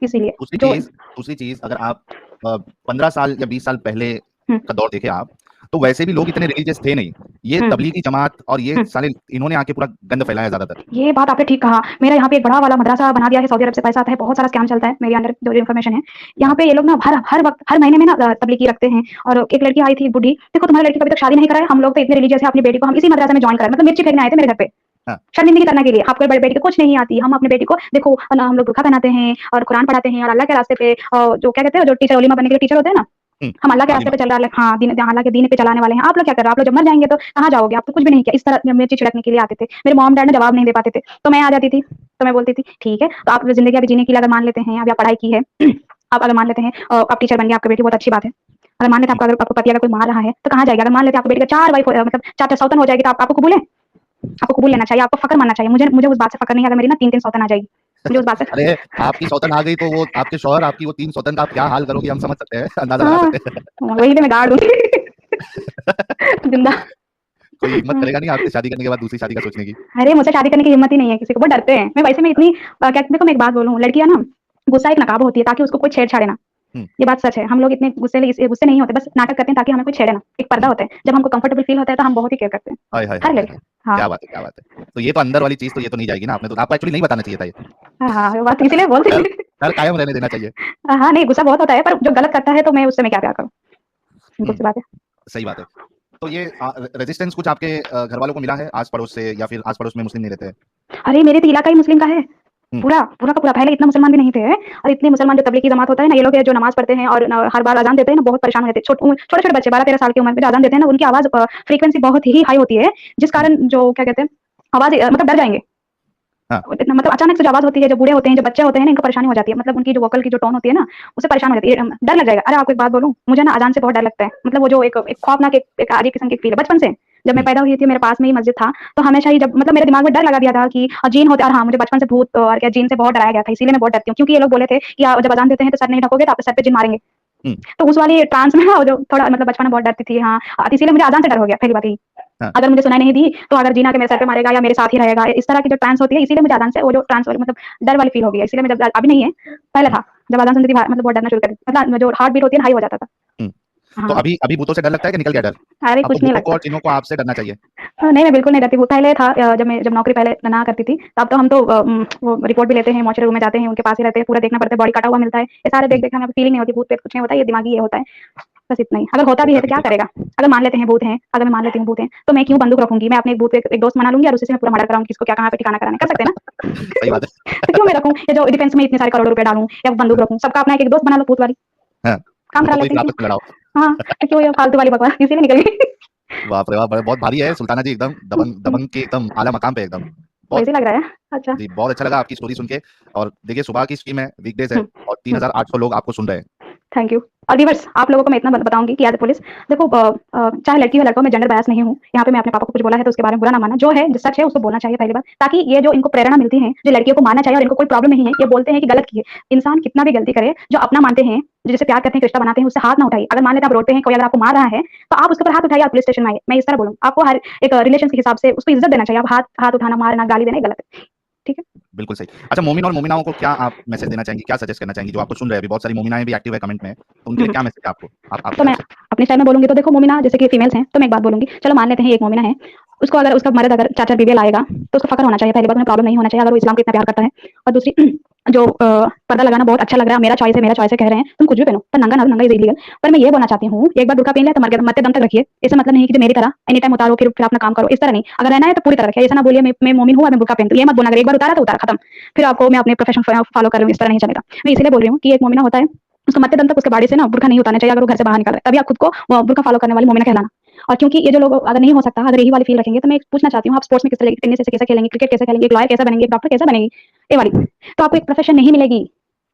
इसीलिए। दूसरी जो चीज़ दूसरी चीज़ अगर आप 15 साल या 20 साल पहले हुँ, का दौर देखें आप, तो वैसे भी लोग इतने रिलीजियस थे नहीं। ये हुँ, तबलीगी जमात और ये हुँ। साले इन्होंने आके पूरा गंद फैलाया ज़्यादातर। ये बात आपने ठीक कहा। मेरा यहाँ पे एक बड़ा वाला मदरसा बना दिया है, सऊदी अरब से पैसा आता है, बहुत सारा स्कैम चलता है, मेरे अंडर जो इन्फॉर्मेशन है। यहाँ हाँ, पे ये लोग ना हर वक़्त, हर महीने में ना तब्लीगी रखते हैं और एक लड़की आई थी बूढ़ी, देखो तुम्हारी लड़की को अभी तक शादी नहीं करा है, हम लोग तो इतने रिलीजियस हैं, अपनी बेटी को हम इसी मदरसे में जॉइन कराएँ, मतलब मिर्ची फेंकने आए थे मेरे घर पे, हाँ, शर्मिंदगी करने के लिए। आपको बड़ी बेटी को कुछ नहीं आती, हम अपनी बेटी को देखो ना हम लोग बुर्का पहनाते हैं और कुरान पढ़ाते हैं और अल्लाह के रास्ते पे जो क्या कहते हैं, जो टीचर ओलिमा बनने के लिए टीचर होते हैं ना, हुँ, हम अल्लाह के रास्ते आलिमा, पे चल रहा है हाँ, अल्लाह के दीन पे चलाने वाले हैं। आप लोग क्या कर रहे हो? आप लोग जब मर जाएँगे तो कहाँ जाओगे? आप तो कुछ भी नहीं किया। इस तरह मिर्ची छिड़कने के लिए आते थे। मेरे मॉम-डैड ना जवाब नहीं दे पाते थे, तो मैं आ जाती थी। तो मैं बोलती थी, "ठीक है, तो आप ज़िंदगी अभी जीने के लिए अगर मान लेते हैं, अभी आप पढ़ाई की है, आप अगर मान लेते हैं आप टीचर बन गए, आपकी बेटी बहुत अच्छी बात है। अगर मान लेते हैं हुँ, आपका अगर आपको पति अगर कोई मार रहा है, तो कहाँ जाएगी? अगर मान लेते हैं आपकी बेटी का 4 वाइफ मतलब 4-4 सौतन हो जाएगी, तो आप आपको कबूल है? आपको कबूल लेना चाहिए, आपको फ़क्र मानना चाहिए। मुझे मुझे उस बात से फ़क्र नहीं है, अगर मेरी ना 3-3 सौतन आ जाएगी। मुझे उस बात से अरे! आपकी सौतन आ गई तो वो आपके शौहर आपकी वो 3 सौतन का आप क्या हाल करोगे हम समझ सकते हैं, अंदाज़ा लगा हाँ, सकते हैं। वही तो मैं गाड़ दूँगी जिंदा। कोई हिम्मत हुँ। करेगा नहीं आपसे शादी करने के बाद दूसरी शादी का सोचने की। अरे! मुझसे शादी करने की हिम्मत ही नहीं है किसी को, बहुत डरते हैं। मैं वैसे में इतनी क्या देखो मैं एक बात बोलूँ, लड़कियाँ ना गुस्सा एक नकाब होती है ताकि उसको कोई छेड़-छाड़े ना। हुँ, ये बात सच है। हम लोग इतने गुस्से नहीं होते, बस नाटक करते हैं ताकि हमें कोई छेड़े ना। एक पर्दा हुँ। होता है। जब हमको कंफर्टेबल फ़ील होता है तो हम बहुत ही केयर करते हैं। हाय, हाय, हाय, हर हाय, लड़की हाय! हाँ। क्या बात है, क्या बात है। तो ये तो अंदर वाली चीज़ तो ये तो नहीं जाएगी ना आपने तो आपको एक्चुअली नहीं बताना चाहिए था ये। हाँ, हाँ, वो बात इसीलिए बोलती डर हूँ। डर कायम रहने देना चाहिए। हाँ, नहीं गुस्सा बहुत होता है पर जो गलत करता है तो मैं उससे मैं क्या-क्या करूँ? सिंपल हुँ, सी बात है। सही बात है। तो ये रेजिस्टेंस कुछ आपके घरवालों को मिला है आस-पड़ोस से या फिर आस-पड़ोस में मुस्लिम नहीं रहते हैं? अरे! मेरे तो इलाका ही मुस्लिम का है। हुँ, पूरा का पूरा पहले इतना मुसलमान भी नहीं थे और इतने मुसलमान जो तबलीगी जमात होता है ना, ये लोग जो नमाज़ पढ़ते हैं और हर बार अज़ान देते हैं ना, बहुत परेशान हो जाते हैं। छोटे-छोटे बच्चे 12-13 साल की उम्र में जो अज़ान देते हैं ना, उनकी आवाज़ फ्रीक्वेंसी बहुत ही हाई होती है, जिस हुँ, कारण जो क्या कहते हैं, आवाज़ मतलब डर जाएँगे। हाँ, इतना मतलब अचानक से जो आवाज़ होती है, जो बूढ़े होते हैं, जो बच्चे होते हैं ना, इनको परेशानी हो जाती है। मतलब उनकी जो वोकल की जो टोन होती है ना, उससे परेशान हो जाती है। डर लग जाएगा। अरे आपको एक बात बोलूँ, मुझे ना अज़ान से बहुत डर लगता है। मतलब वो जो एक खौफनाक एक अजीब किस्म की फ़ील है बचपन से। जब मैं हुँ, पैदा हुई थी, मेरे पास में ही मस्जिद था, तो हमेशा ही जब मतलब मेरे दिमाग में डर लगा दिया था कि जीन होते और हाँ, मुझे बचपन से भूत और क्या जीन से बहुत डराया गया था, इसीलिए मैं बहुत डरती हूँ। क्योंकि ये लोग बोले थे कि जब अज़ान देते हैं तो सर नहीं ढकोगे तो आपके सर पे जिन मारेंगे। हुँ, तो उस वाली ट्रांस में ना जो थोड़ा मतलब बचपन में बहुत डरती थी हाँ, इसीलिए मुझे अज़ान से डर हो गया पहली बात यही। हाँ, अगर मुझे सुनाई नहीं दी, तो अगर जीन आके मेरे सर पे मारेगा या मेरे साथ ही रहेगा, इस तरह की जो ट्रांस होती है, इसीलिए मुझे अज़ान से वो जो ट्रांस वाली मतलब डर वाली फ़ील हो गई है। इसीलिए मैं जब अभी नहीं है, पहले हुँ, था। जब अज़ान सुनती थी मतलब बहुत डरना शुरू कर दी मतलब जो हार्ट बीट होती है ना, हाई हो जाता था। हुँ। तो हाँ, अभी अभी भूतों से डर लगता है कि निकल गया डर? अरे अब तो कुछ नहीं भूतों को लगता। और जिन्नों को आपसे डरना चाहिए। नहीं, मैं बिल्कुल नहीं डरती। वो पहले था जब नौकरी पहले ना करती थी, तब तो हम तो वो रिपोर्ट भी लेते हैं, मॉर्चरी रूम में जाते हैं, उनके पास ही रहते हैं, पूरा देखना पड़ता है, बॉडी कटा हुआ मिलता है। ये सारे हुँ, देख-देख के हमें फीलिंग नहीं होती, भूत-प्रेत कुछ नहीं होता, ये दिमागी ये होता है। बस इतना ही। अगर होता भी है होता तो भी क्या नहीं है। करेगा? अगर मान लेते हैं भूत हैं, अगर मैं मान लेती हूँ भूत हैं, तो मैं क्यों बंदूक रखूँगी? मैं अपने एक भूत एक दोस्त मना लूँगी और उसी से मैं पूरा मर्डर कराऊँगी, किसको क्या कहाँ पे ठिकाना कराना है, कर सकते हैं ना? सही बात है। तो क्यों मैं रखूँ? ये जो डिफेंस में इतने सारे करोड़ों रुपए डालूँ या बंदूक रखूँ, सबका अपना एक-एक दोस्त बना लो भूत वाली, हाँ, काम करा भूतों को ही लेते फिर हैं आपस क्यों? में लड़ाओ। हाँ, तो क्यों ये फालतू वाली बकवास इसीलिए निकल गई। बाप रे बाप! बहुत भारी है सुल्ताना जी एकदम दबंग दबंग के एकदम आला मकाम पे एकदम। बहुत वैसे ही लग रहा है। अच्छा। जी, बहुत अच्छा लगा आपकी स्टोरी सुन के और देखिए सुबह की स्ट्रीम है, वीकडेज़ है हुँ, और हुँ। 3800 लोग आपको सुन रहे हैं। Thank you. और व्यूअर्स आप लोगों को मैं इतना बताऊँगी कि एज़ अ पुलिस देखो चाहे लड़की हो लड़का हो मैं जेंडर बायस नहीं हूँ। यहाँ पे मैं अपने पापा को कुछ बोला है तो उसके बारे में बुरा ना मानना। जो है, जो सच है उसको बोलना चाहिए पहली बात। ताकि ये जो इनको प्रेरणा मिलती है, जो लड़कियों को मानना चाहिए और इनको कोई प्रॉब्लम नहीं है, ये बोलते हैं कि गलत किए। इंसान कितना भी गलती करे, जो अपना मानते हैं, जिससे प्यार करते हैं, रिश्ता बनाते हैं, उससे हाथ ना उठाइए। अगर मान लेते हैं आप रोड पे हैं, कोई अगर आपको मार रहा है, तो आप उसके ऊपर हाथ उठाइए और पुलिस स्टेशन में आइए। मैं इस तरह बोलूँगी। आपको हर एक रिलेशन के हिसाब से उसको इज़्ज़त देना चाहिए। आप हाथ उठाना, मारना, गाली देना ये गलत है। ठीक है? बिल्कुल सही। अच्छा, मोमिन और मोमिनाओं को क्या आप मैसेज देना चाहेंगी? क्या सजेस्ट करना चाहेंगी? जो आपको सुन रहे हैं अभी, बहुत सारी मोमिनाएँ भी एक्टिव है कमेंट में, तो उनके लिए क्या मैसेज है आपको? आपकी तो मैं तरफ से? अपने स्टाइल में बोलूँगी तो देखो मोमिना जैसे कि फीमेल्स हैं, तो मैं एक बात बोलूँगी, चलो मान लेते हैं एक मोमिना है, उसको अगर उसका मर्द अगर 4-4 बीवियाँ लाएगा, तो उसको फ़क्र होना चाहिए, पहली बात, उन्हें प्रॉब्लम नहीं होना चाहिए अगर वो इस्लाम को इतना प्यार करता है। और दूसरी जो पर्दा लगाना बहुत अच्छा लग रहा है, मेरा चॉइस है कह रहे हैं, तुम कुछ भी पहनो, पर नंगा ना नंगा इज़ इल्लीगल। पर मैं ये बोलना चाहती हूँ, एक बार बुर्का पहन लिया तो मरते दम तक रखिए। इसका मतलब नहीं कि जो मेरी तरह एनी टाइम उतारो फिर अपना काम करो, इस तरह नहीं। अगर रहना है तो पूरी तरह रखिए। ऐसा ना बोलिए मैं मोमिन हूँ और मैं बुर्का पहनती हूँ, ये मत बोलना। अगर एक बार उतारा तो उतारा, खत्म। फिर आपको मैं अपने प्रोफेशन फॉलो कर रही हूँ, इस तरह नहीं चलेगा। मैं इसीलिए बोल रही हूँ कि एक मोमिना होता है, उसको मरते दम तक उसके बॉडी से ना बुर्का नहीं उतारना चाहिए अगर वो घर से बाहर निकल रहा है। तभी आप खुद को बुर्का फॉलो करने वाली मोमिना कहलाना। और क्योंकि ये जो लोग अगर नहीं हो सकता, अगर यही वाली फील रखेंगे, तो मैं पूछना चाहती हूँ, आप स्पोर्ट्स में किस तरह टेनिस कैसे खेलेंगे, क्रिकेट कैसे खेलेंगे, एक लॉयर कैसे बनेंगे, एक डॉक्टर कैसे बनेंगी, ये वाली। तो आपको एक प्रोफेशन नहीं मिलेगी।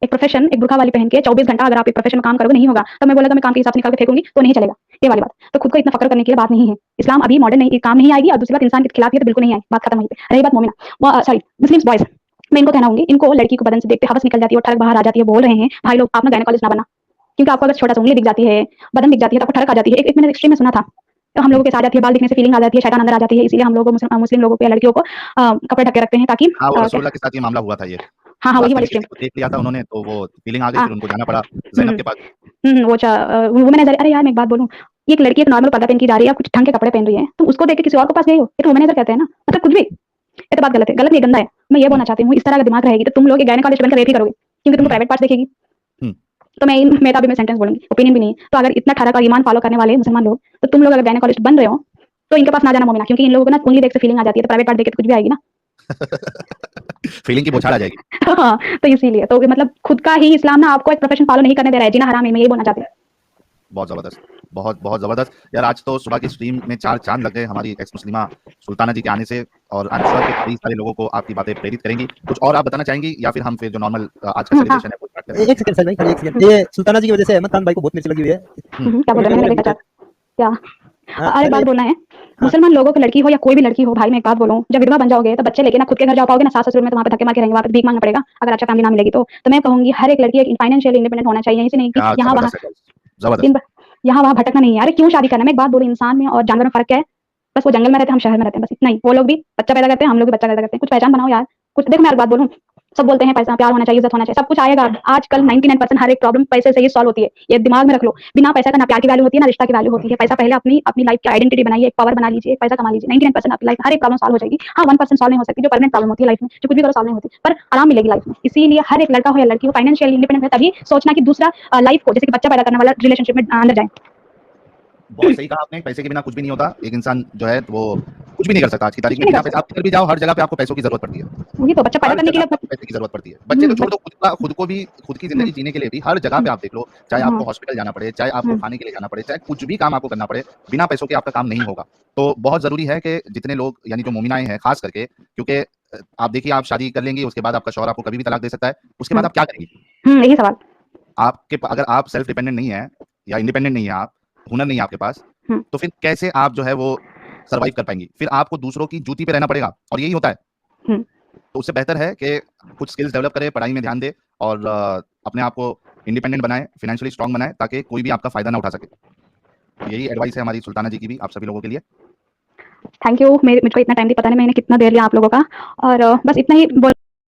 एक प्रोफेशन एक बुर्का वाली पहन के 24 घंटा अगर आप एक प्रोफेशन में काम करोगे, नहीं होगा। तो मैं बोला मैं काम के हिसाब से निकाल के फेंकूंगी तो नहीं चलेगा, ये वाली बात। तो खुद को इतना फक्र करने की बात नहीं है। इस्लाम अभी मॉडर्न नहीं, काम नहीं आएगी। और दूसरी बात, इंसान के खिलाफ ही तो बिल्कुल नहीं आई, बात खत्म वहीं पे। रही बात मोमिना, सॉरी मुस्लिम्स बॉयज, मैं इनको कहना होंगी, इनको लड़की को बदन से देखते हवस निकल जाती है और ठड़क बाहर आ जाती है। बोल रहे हैं भाई लोग, आप ना गायनेकोलॉजिस्ट ना बनना, क्योंकि आपको अगर छोटा सा उंगली दिख जाती है, बदन दिख जाती है, तो आपको ठड़क आ जाती है। एक मैंने एक्सट्रीम में सुना था, तो हम लोगों के साथ आ जाती है, बाल दिखने से फीलिंग आ जाती है, शैतान अंदर आ जाती है। इसीलिए हम लोग मुस्लिम लोगों को या लड़कियों को कपड़े ढक के रखते हैं ताकि हाँ, वो रसूलुल्लाह के साथ ये मामला हुआ था ये। हाँ, वही रास्ते वाली में एक्सट्रीम। किसी को देख लिया था उन्होंने, तो वो फीलिंग आ गई, हाँ, फिर उनको जाना पड़ा ज़ैनब के पास। वुमेनाइज़र। अरे यार मैं एक बात बोलूँ, ये एक लड़की एक नॉर्मल पर्दा पहन के जा रही है, आप कुछ ढंग के कपड़े पहन रही है, तुम उसको देख के किसी और के पास गई हो, ये तो वुमेनाइज़र कहते हैं ना, मतलब कुछ भी। ये तो बात गलत है, गलत नहीं, गंदा है। मैं ये बोलना चाहती हूँ, इस तरह का दिमाग रहेगी तो तुम लोग एक गायनेकोलॉजिस्ट बनकर रेप ही करोगे, क्योंकि तुमको प्राइवेट पार्ट्स देखेगी। हुँ। तो मैं तो अभी मैं सेंटेंस बोलूँगी, ओपिनियन भी नहीं है। तो अगर इतना ठहरा और ईमान फॉलो करने वाले मुसलमान लोग, तो तुम लोग अगर गायनेकोलॉजिस्ट बन रहे हो, तो इनके पास ना जाना मोमिना, क्योंकि इन लोगों को ना उंगली देख के फीलिंग आ जाती है, तो प्राइवेट पार्ट देख के तो कुछ भी आएगी ना। फीलिंग की बौछार आ जाएगी। हाँ, तो इसीलिए तो मतलब खुद का ही इस्लाम ना आपको एक प्रोफेशन फॉलो नहीं करने दे रहा है, जीना हराम है, मैं यही बोलना चाहती हूँ। बहुत ज़बरदस्त, बहुत ज़बरदस्त। यार आज तो सुबह की स्ट्रीम में 4 चाँद लग गए हमारी एक्स मुस्लिमा सुल्ताना जी के आने से, और आई एम श्योर कि कई सारे लोगों को आपकी बातें प्रेरित करेंगी। कुछ और आप बताना चाहेंगी या फिर हम फिर जो नॉर्मल आज का सेलिब्रेशन है वो स्टार्ट करें? एक सेकंड सर भाई, खाली एक सेकंड। ये सुल्ताना जी की वजह से अहमद खान भाई को बहुत मिर्च लगी हुई है। क्या बोल रहे हैं, मैंने देखा क्या? हाँ, अरे बात अरे बोलना है, हाँ, मुसलमान लोगों की लड़की हो या कोई भी लड़की हो, भाई मैं एक बात बोलूँ, जब विधवा बन जाओगे तो बच्चे लेके ना खुद के घर जा पाओगे ना, सास ससुर में तो वहाँ पे धक्के मार के रहेंगे, वहाँ पे भीख मांगना पड़ेगा अगर अच्छा फैमिली ना मिलेगी तो। मैं कहूंगी हर एक लड़की एक फाइनेंशियली इंडिपेंडेंट होना चाहिए, ऐसे नहीं कि क्या यहाँ वहाँ ज़बरदस्त है गर्ल्स, ज़बरदस्त। दिन भर यहाँ वहाँ भटकना नहीं है। अरे क्यों शादी करना है? मैं एक बात बोलूँ, इंसान में और जानवर में फर्क क्या है? बस वो जंगल में रहते हैं, हम शहर में रहते हैं, बस इतना ही। वो लोग भी बच्चा पैदा करते हैं, हम लोग भी बच्चा पैदा करते हैं। कुछ पहचान बनाओ यार, कुछ देखो। मैं एक बात बोलूँ, सब बोलते हैं पैसा प्यार होना चाहिए, इज्जत होना चाहिए, सब कुछ आएगा। आजकल 99% हर एक प्रॉब्लम पैसे से ही सॉल्व होती है, ये दिमाग में रख लो। बिना पैसा का ना प्यार की वैल्यू होती है ना रिश्ता की वैल्यू होती है। पैसा पहले अपनी लाइफ की आइडेंटिटी बनाइए, एक पावर बना लीजिए, पैसा कमा लीजिए, 99% आपकी लाइफ हर एक प्रॉब्लम सॉल्व हो जाएगी। हाँ 1% सॉल्व नहीं हो सकती, जो परमानेंट प्रॉब्लम होती है लाइफ में, जो कुछ भी करो सॉल्व नहीं होती, पर आराम मिलेगी लाइफ में। इसीलिए हर एक लड़का हो या लड़की हो फाइनेंशियली इंडिपेंडेंट है, तभी सोचना कि दूसरा लाइफ को जैसे कि बच्चा पैदा करने वाला रिलेशनशिप में अंदर जाए। बहुत सही कहा आपने, पैसे के बिना कुछ भी नहीं होता। एक इंसान जो है वो कुछ भी नहीं कर सकता आज की तारीख में बिना पैसे। आप किधर भी जाओ, हर जगह पे आपको पैसों की ज़रूरत पड़ती है। वही तो, बच्चा पैदा हर करने के जगह लिए पे आपको पैसे की ज़रूरत पड़ती है। बच्चे तो छोड़ दो, खुद को भी, खुद की हुँ, ज़िंदगी जीने के लिए भी हर जगह पे आप देख लो, चाहे आपको हाँ, हॉस्पिटल जाना पड़े, चाहे आपको हुँ, खाने के लिए जाना पड़े, चाहे कुछ भी काम आपको करना पड़े, बिना पैसों के आपका काम नहीं होगा। तो बहुत ज़रूरी है कि जितने लोग, यानी जो मोमिनाएँ हैं ख़ास करके, क्योंकि आप देखिए, आप शादी कर लेंगी, उसके बाद आपका शौहर आपको कभी भी तलाक दे सकता है। उसके बाद हुँ, आप क्या करेंगी? यही सवाल। अगर आप सेल्फ डिपेंडेंट नहीं हैं या इंडिपेंडेंट नहीं हैं आप, हुनर नहीं है आपके पास, हुँ, तो फिर कैसे आप जो है वो सर्वाइव कर पाएँगी? फिर आपको दूसरों की जूती पे रहना पड़ेगा, और यही होता है। हुँ। तो उससे बेहतर है कि कुछ स्किल्स डेवलप करें, पढ़ाई में ध्यान दें, और अपने आप को इंडिपेंडेंट बनाएँ, फाइनेंशियली स्ट्रांग बनाएँ, ताकि कोई भी आपका फ़ायदा ना उठा सके। तो यही एडवाइस है हमारी सुल्ताना जी की भी आप सभी लोगों के लिए। Thank you. मुझको इतना टाइम दी, पता नहीं मैंने कितना देर लिया आप लोगों का, और बस इतना ही बोल